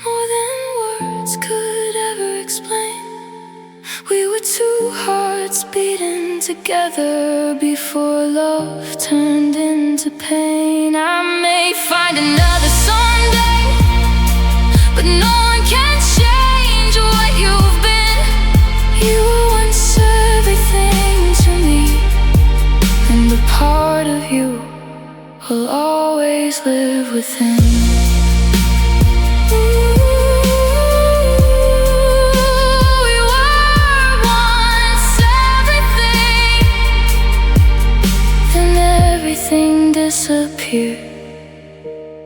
more than words could ever explain. We were two hearts beating together before love turned into pain. I may find another someday, but no one can change what you've been. You were once everything to me, and a part of you will always live within. Disappeared.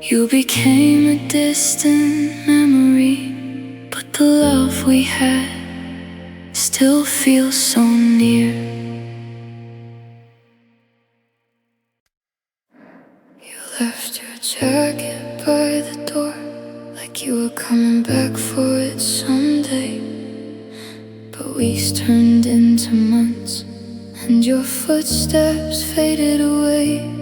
You became a distant memory, but the love we had still feels so near. You left your jacket by the door, like you were coming back for it someday. But weeks turned into months, and your footsteps faded away.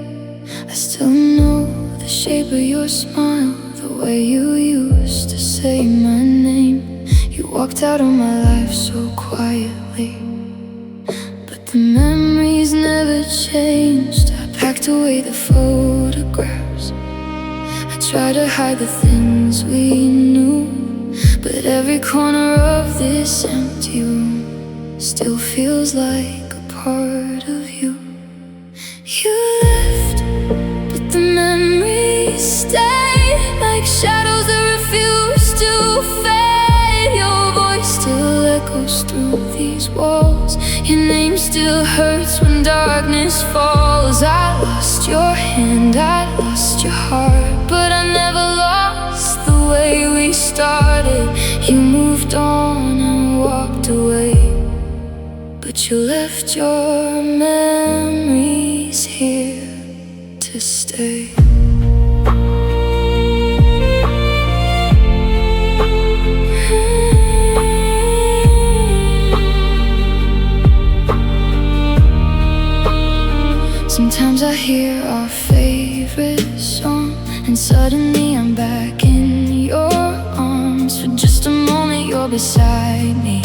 I still know the shape of your smile, the way you used to say my name. You walked out of my life so quietly, but the memories never changed. I packed away the photographs, I tried to hide the things we knew, but every corner of this empty room still feels like a part of you. You left, but the memories stay, like shadows that refuse to fade. Your voice still echoes through these walls, your name still hurts when darkness falls. I lost your hand, I lost your heart, but I never lost the way we started. You moved on and walked away, but you left your memories here to stay. Sometimes I hear our favorite song, and suddenly I'm back in your arms. For just a moment you're beside me,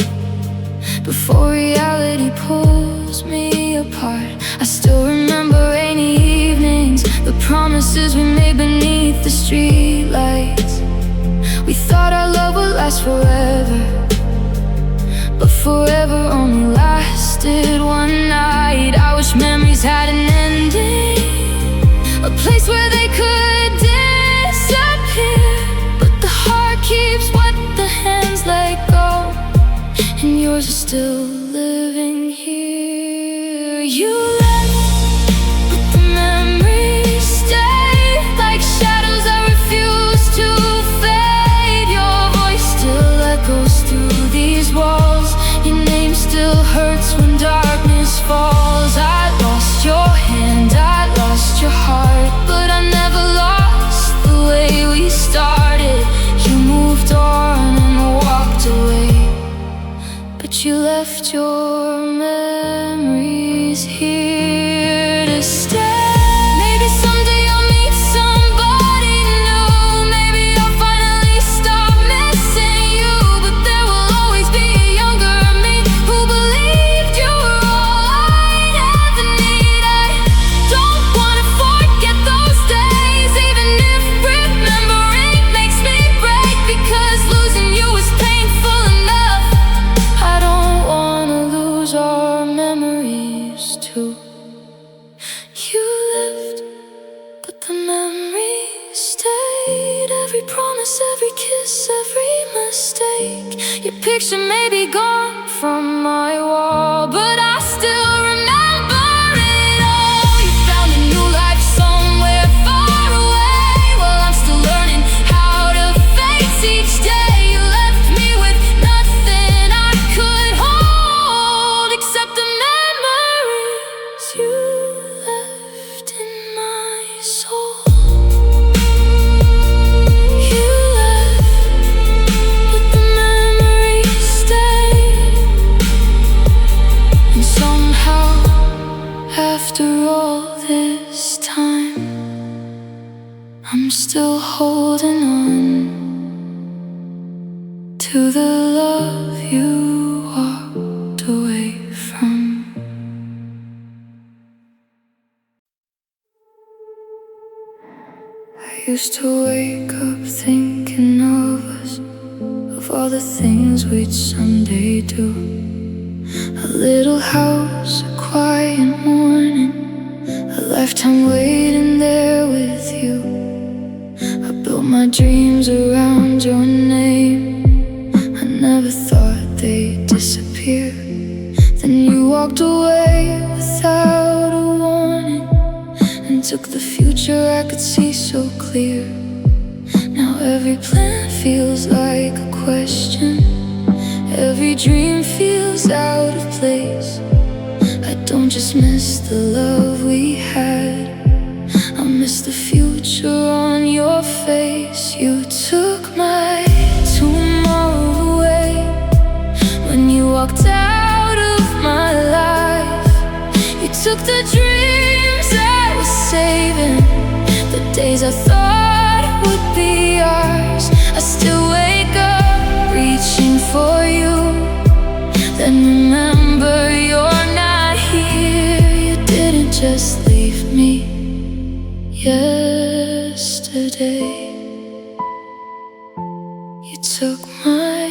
before reality pulls me apart. I still remember rainy evenings, the promises we made beneath the streetlights. We thought our love would last forever, but forever only lasted one night. I wish memories had an ending, a place where they could disappear, but the heart keeps what the hands let go, and yours is still living here. You left, but the memories stay, like shadows that refuse to fade. Your voice still echoes through these walls, your name still hurts when darkness falls. I lost your hand, I lost your heart, but I never lost the way we started. You moved on and walked away, but you left your memories here to stay. Maybe someday I'll meet somebody new, maybe I'll finally stop missing you, but there will always be a younger me who believed you were all I'd ever need. I don't wanna forget those days, even if remembering makes me break, because losing you was painful enough. I don't wanna lose our memories too. You left, but the memories stayed. Every promise, every kiss, every mistake. Your picture may be gone from my wall, but I still remember it all. You found a new life somewhere far away, well, I'm still learning how to face each day. You left me with nothing I could hold except the memories you left in my I'm still holding on to the love you walked away from. I used to wake up thinking of us, of all the things we'd someday do. A little house, a quiet morning, a lifetime waiting there with you. I built my dreams around your name. I never thought they'd disappear. Then you walked away without a warning, and took the future I could see so clear. Now every plan feels like a question, every dream feels out of place. I don't just miss the love we had, I miss the future on your face. You took my tomorrow away when you walked out of my life. You took the dreams I was saving, the days I thought would be ours. I still wake up reaching for you, then remember you're not here. You didn't just leave me yesterday. You took my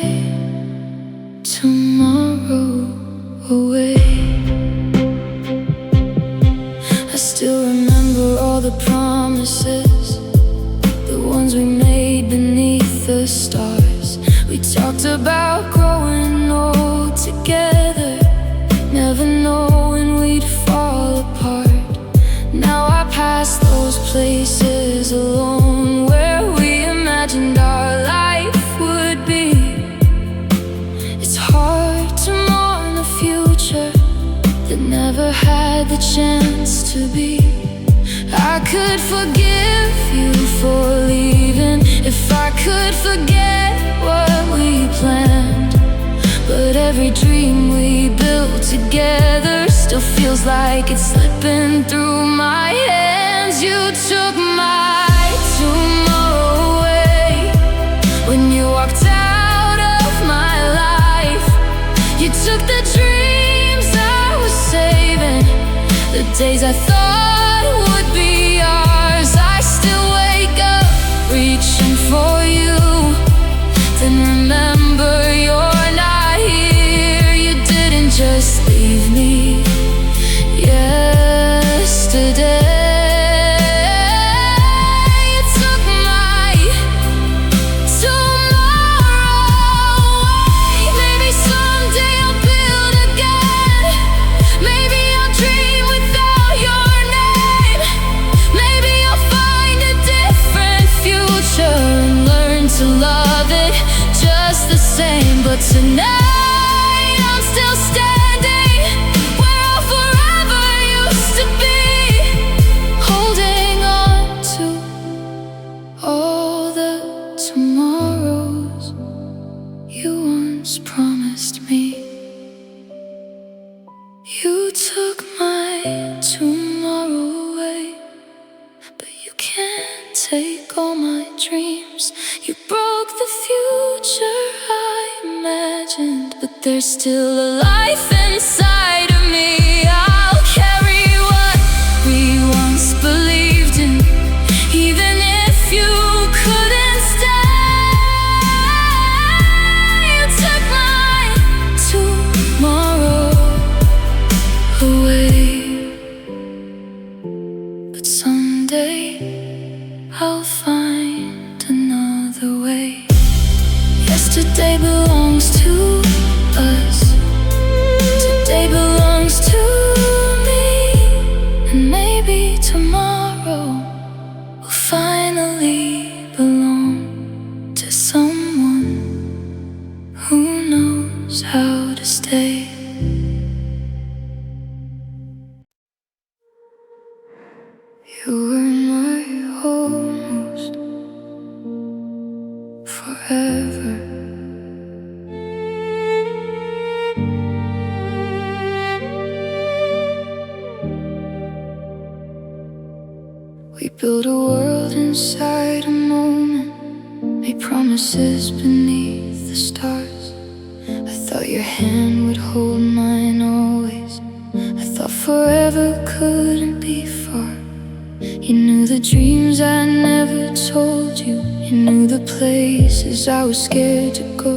tomorrow away. I still remember all the promises, the ones we made beneath the stars. We talked about growing old together, never knowing we'd fall apart. Now I pass those places alone, where we imagined our life would be. It's hard to mourn a future that never had the chance to be. I could forgive you for leaving if I could forget what we planned, but every dream we built together still feels like it's slipping through my hands. You took my tomorrow away when you walked out of my life. You took the dreams I was saving, the days I thought would be ours. I still wake up reaching for you, then remember you're not here. You didn't just leave me yesterday. You took my tomorrow away. Maybe someday I'll build again, maybe I'll dream without your name, maybe I'll find a different future and learn to love it just the same. But tonight I'm still standing where our forever used to be, holding on to all the tomorrows you once promised me. You took my tomorrow away, but you can't take all my dreams. You broke the future I imagined, but there's still a life inside of me. I'll carry what we once believed in, even if you couldn't stay. You took my tomorrow away, but someday I'll find another way. Yesterday belongs to us, today belongs to me, and maybe tomorrow will finally belong to someone who knows how to stay. You were my almost forever, We built a world inside a moment, made promises beneath the stars. I thought your hand would hold mine always. I thought forever couldn't be far. You knew the dreams I never told you. You knew the places I was scared to go.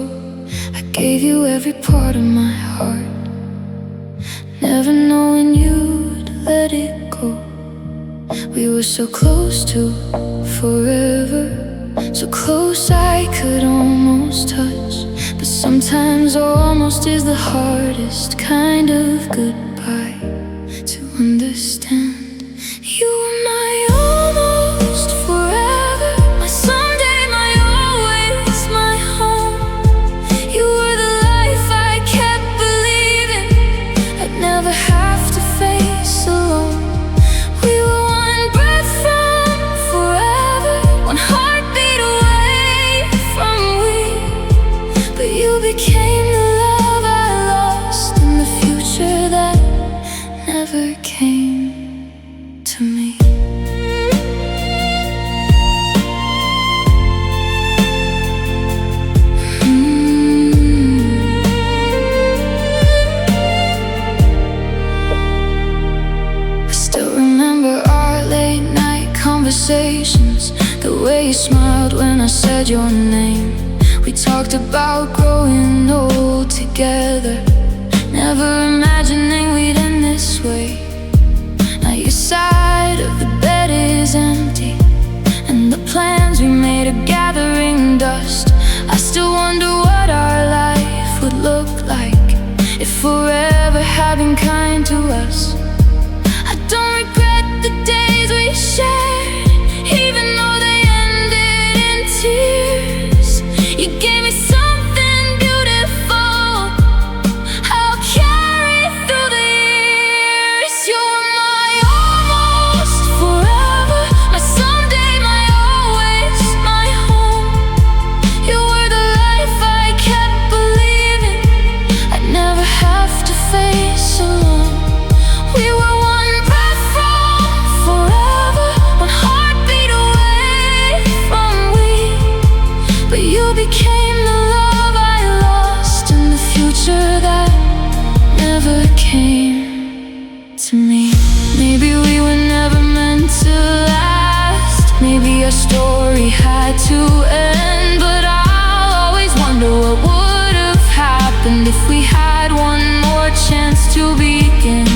I gave you every part of my heart, never knowing you'd let it go. We were so close to forever, so close I could almost touch. But sometimes almost is the hardest kind of goodbye to understand. You were my almost forever, my someday, my always, my home. You were the life I kept believing I'd never have to face alone. We were one breath from forever, one heartbeat away from we. But you became the love I lost, and the future that never came to me. I still remember our late night conversations, the way you smiled when I said your name. We talked about growing old together, never imagining we'd end this way. Now your side of the bed is empty, and the plans we made are gathering dust. I still wonder what our life would look like if forever had been kind to us. I don't regret the days we shared, even though they ended in tears. You gave me something beautiful I'll carry through the years. You're my almost forever, my someday, my always, my home. You were the life I kept believing I'd never have to face alone. We were one breath from forever, one heartbeat away from we. But you became the love I lost, and the future that never came to me. Maybe we were never meant to last, maybe our story had to end. But I'll always wonder what would have happened if we had one more chance to begin.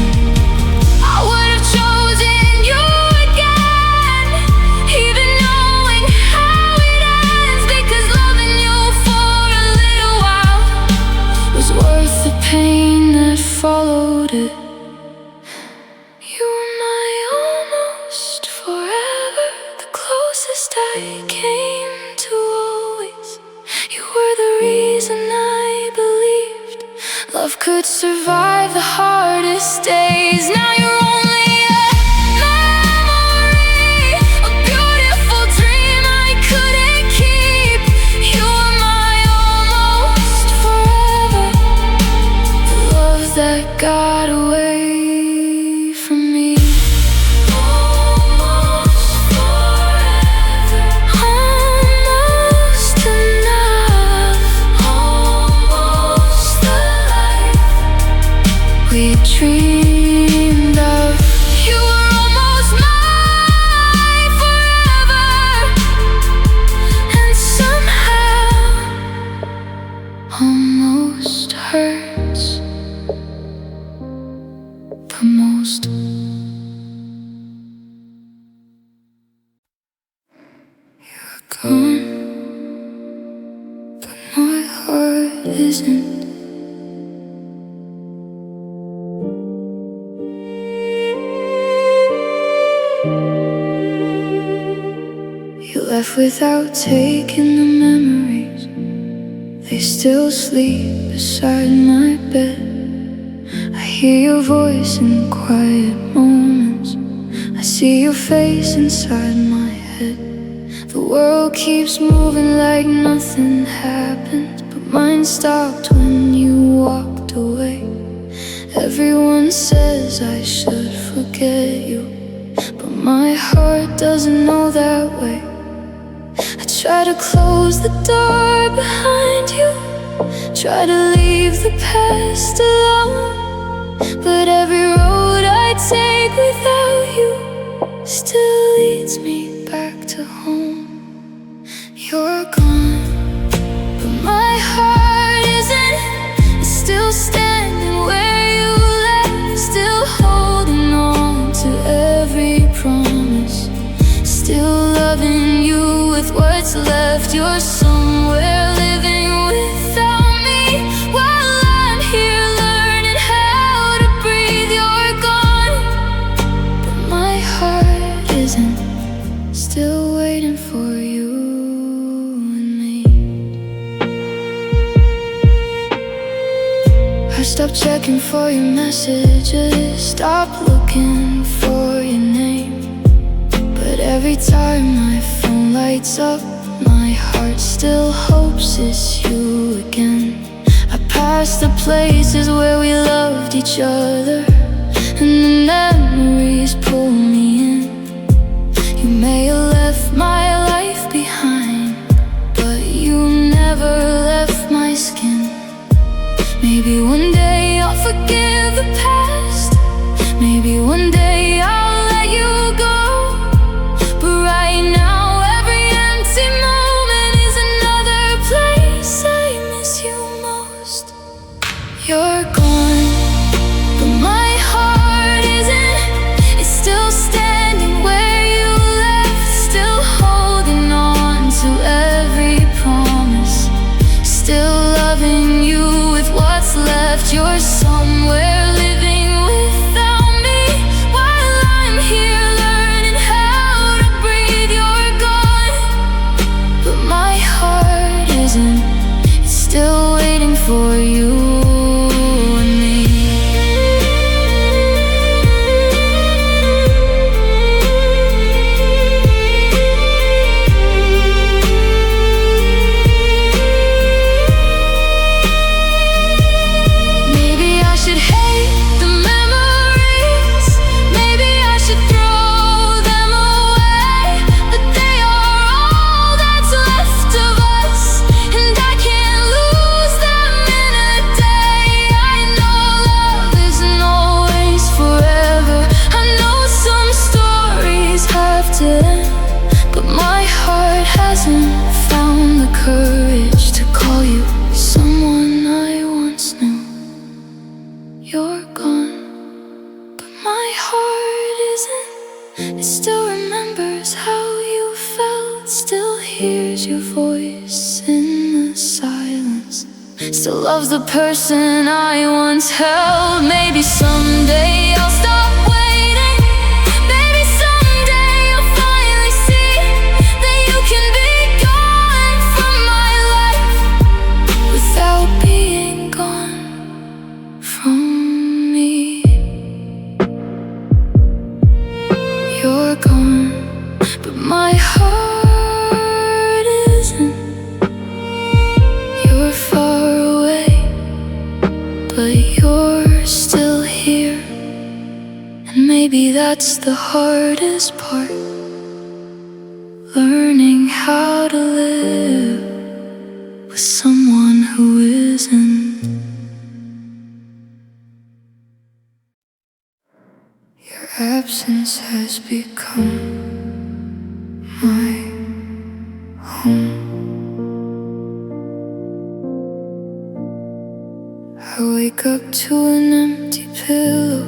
I would have chosen you again, even knowing how it ends, because loving you for a little while was worth the pain that followed it. You were my almost forever, the closest I came to always. You were the reason I believed love could survive the hardest days. Now you're only a memory, a beautiful dream I couldn't keep. You were my almost forever, the love that got away from me. Almost forever, almost enough, almost the life we dreamed of. You were almost mine forever, and somehow almost hurts the most. You're gone, but my heart isn't. You left without taking the memories, they still sleep beside my bed. I hear your voice in quiet moments, I see your face inside my head. The world keeps moving like nothing happened, but mine stopped when you walked away. Everyone says I should forget you, but my heart doesn't know that way. I try to close the door behind you, try to leave the past alone, but every road I take without you still leads me back to home. You're gone, but my heart isn't. It's still standing where you left, still holding on to every promise, still loving you with what's left. You're somewhere living without me, while I'm here learning how to breathe. You're gone, but my heart isn't. Still waiting for you and me. I stopped checking for your messages, stopped looking for your name, but every time my phone lights up, my heart still hopes it's you again. I pass the places where we loved each other, and the memories pull me in. You may have left my life behind, but you never left my skin. Maybe one day I'll forgive the past, maybe one day I'll let you go, but right now every empty moment is another place I miss you most. You're gone, but my heart isn't. It's still standing where you left, still holding on to every promise, still loving you with what's left. You're somewhere living without me, while I'm here learning how to breathe. You're gone, but my heart isn't. It's still waiting for you and me. Maybe I should hate the memories, maybe I should throw them away, but they are all that's left of us, and I can't lose them in a day. I know love isn't always forever, I know some stories have to end, but my heart hasn't found the courage to call you someone I once knew. You're gone, but my heart isn't. It still remembers how you felt, still hears your voice in the silence, still loves the person I once held. Maybe someday I'll stop waiting, maybe someday I'll finally see that you can be gone from my life without being gone from me. You're gone, but my heart isn't. You're far away, but you're still here, and maybe that's the hardest part, learning how to live with someone who isn't. Your absence has become my home. I wake up to an empty pillow,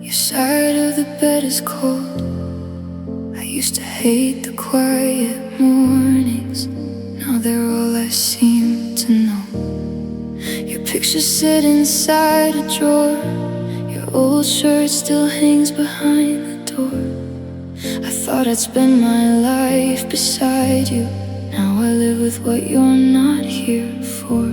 your side of the bed is cold. I used to hate the quiet mornings, now they're all I seem to know. Your picture sit inside a drawer, your old shirt still hangs behind the door. I thought I'd spend my life beside you, now I live with what you're not here for.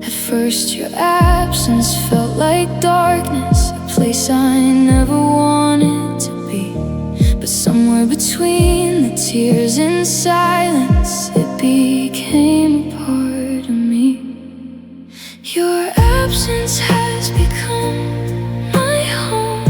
At first your absence felt like darkness, a place I never wanted to be, but somewhere between the tears and silence, it became a part of me. Your absence has become my home.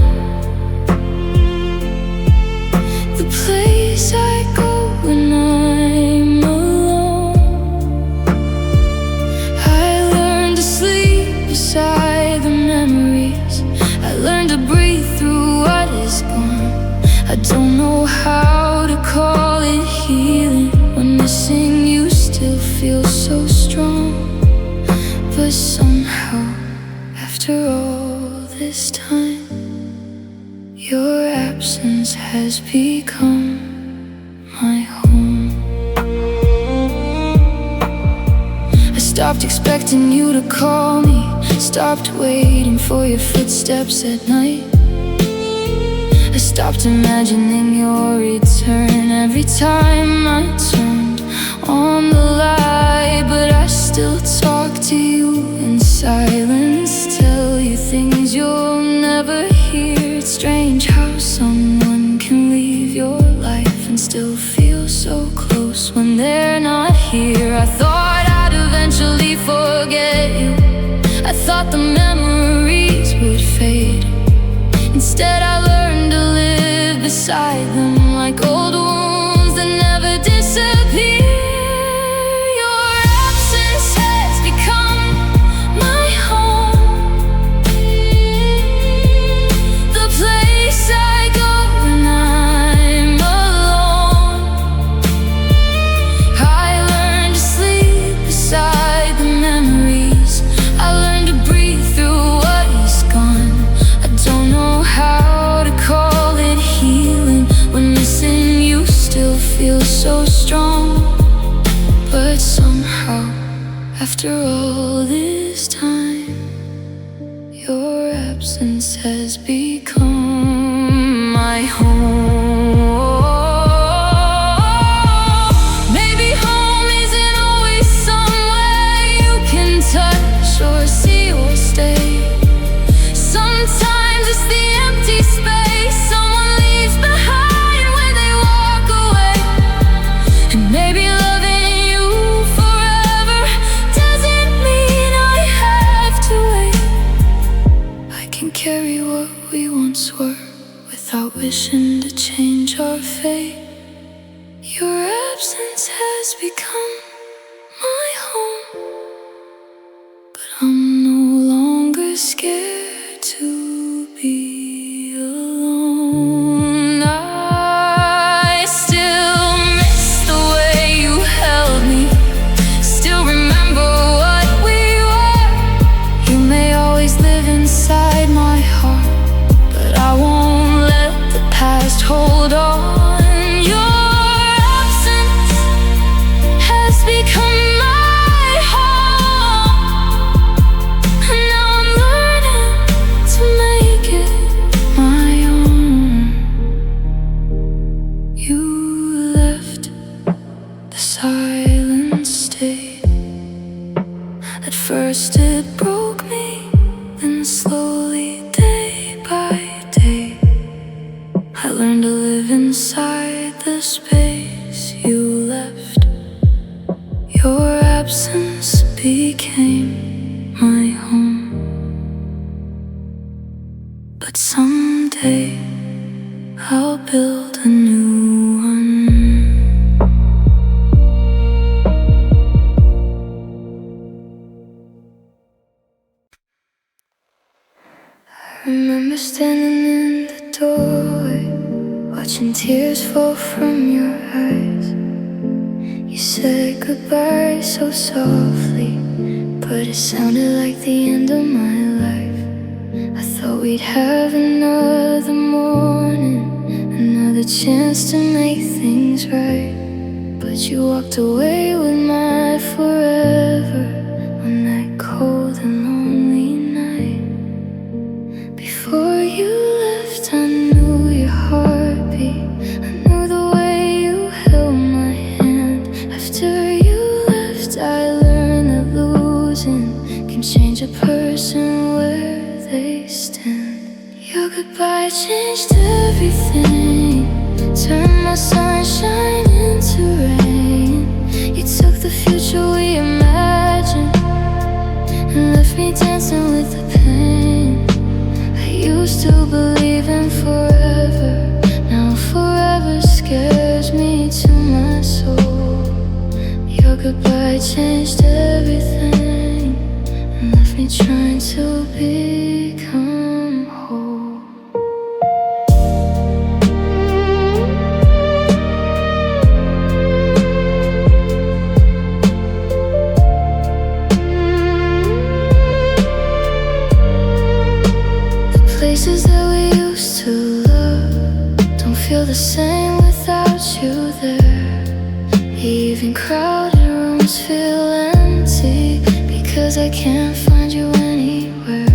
don't know how to call it healing when missing you still feels so strong. But somehow, after all this time, your absence has become my home. I stopped expecting you to call me, stopped waiting for your footsteps at night. I stopped imagining your return every time I turned on the light. But I still talk to you in silence, tell you things you'll never hear. It's strange how someone can leave your life and still feel so close when they're not here. I thought I'd eventually forget you, I thought the memories would fade. Instead I learned to live beside them like old wounds that never disappear. Your absence has become my home, the place I go when I'm alone. I learned to sleep beside the memories, I learned to breathe through what is gone. I don't know how to call it healing when missing you still feels so strong. But somehow, after all this time, your absence has become my home. Maybe home isn't always somewhere you can touch or see or stay. Sometimes it's the empty space someone leaves behind when they walk away. And maybe loving you forever doesn't mean I have to wait. I can carry what we once were without wishing to change our fate. Your absence has become my home, but I'm no longer scared to be alone. I still miss the way you held me, still remember what we were. You may always live inside my heart, but I won't let the past hold on. Your absence has become my home, and now I'm learning to make it my own. You left, the silence stayed. At first it broke me, then slowly, day by day, I learned to live inside the space you left. Your absence became my home, but someday I'll build a new one. I remember standing in the doorway, watching tears fall from your eyes. You said goodbye so softly, but it sounded like the end of my life. I thought we'd have another morning, another chance to make things right. But you walked away with my forever on that cold and lonely night. Before you left, I knew your heartbeat, I knew the way you held my hand. After you left, I learned that losing can change a person where they stand. Your goodbye changed everything, turned my sunshine into rain. You took the future we imagined and left me dancing with the pain. I used to believe in forever, now forever scares me to my soul. Your goodbye changed everything and left me trying to become whole. the same without you there. Even crowded rooms feel empty because I can't find you anywhere.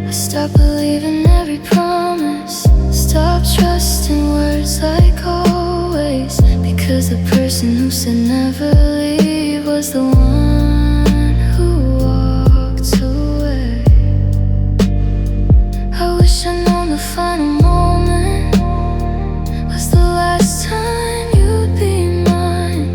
I stop believing every promise, stop trusting words like always, because the person who said never leave was the one who walked away. I wish I'd known the final moment was the last time you'd be mine.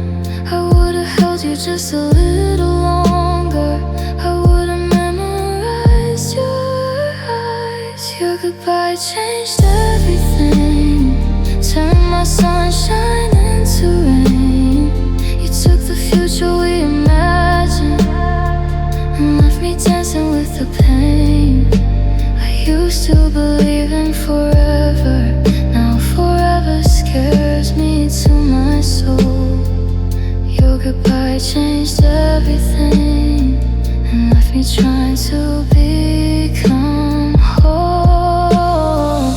I would've held you just a little longer. I would've memorized your eyes. Your goodbye changed everything, turned my sunshine into rain. You took the future we imagined and left me dancing with the pain. I used to believe in forever, now forever scares me to my soul. Your goodbye changed everything and left me trying to become whole.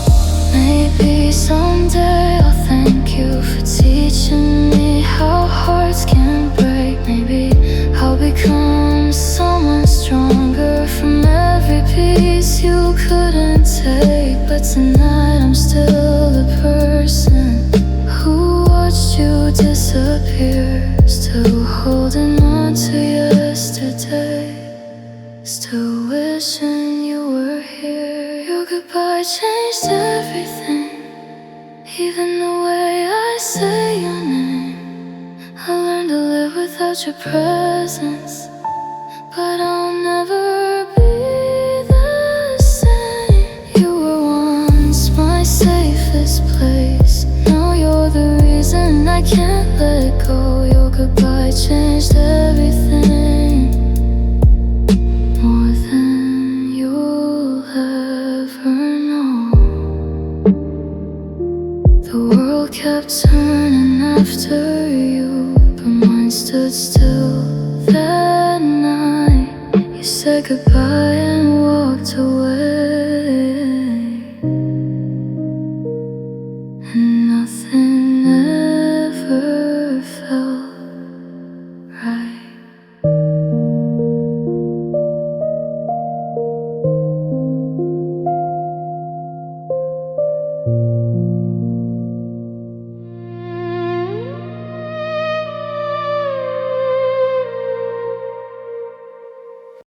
Maybe someday I'll thank you for teaching me how hearts can break. Maybe I'll become someone stronger from every piece you couldn't take. But tonight I'm still the person who watched you disappear, still holding on to yesterday, still wishing you were here. Your goodbye changed everything, even the way I say your name. I learned to live without your presence, but I'll never be the same. You were once my safest place, now you're the reason I can't let go. Your goodbye changed everything, more than you'll ever know. The world kept turning after you, but mine stood still that night. You said goodbye and walked away, and nothing ever felt right.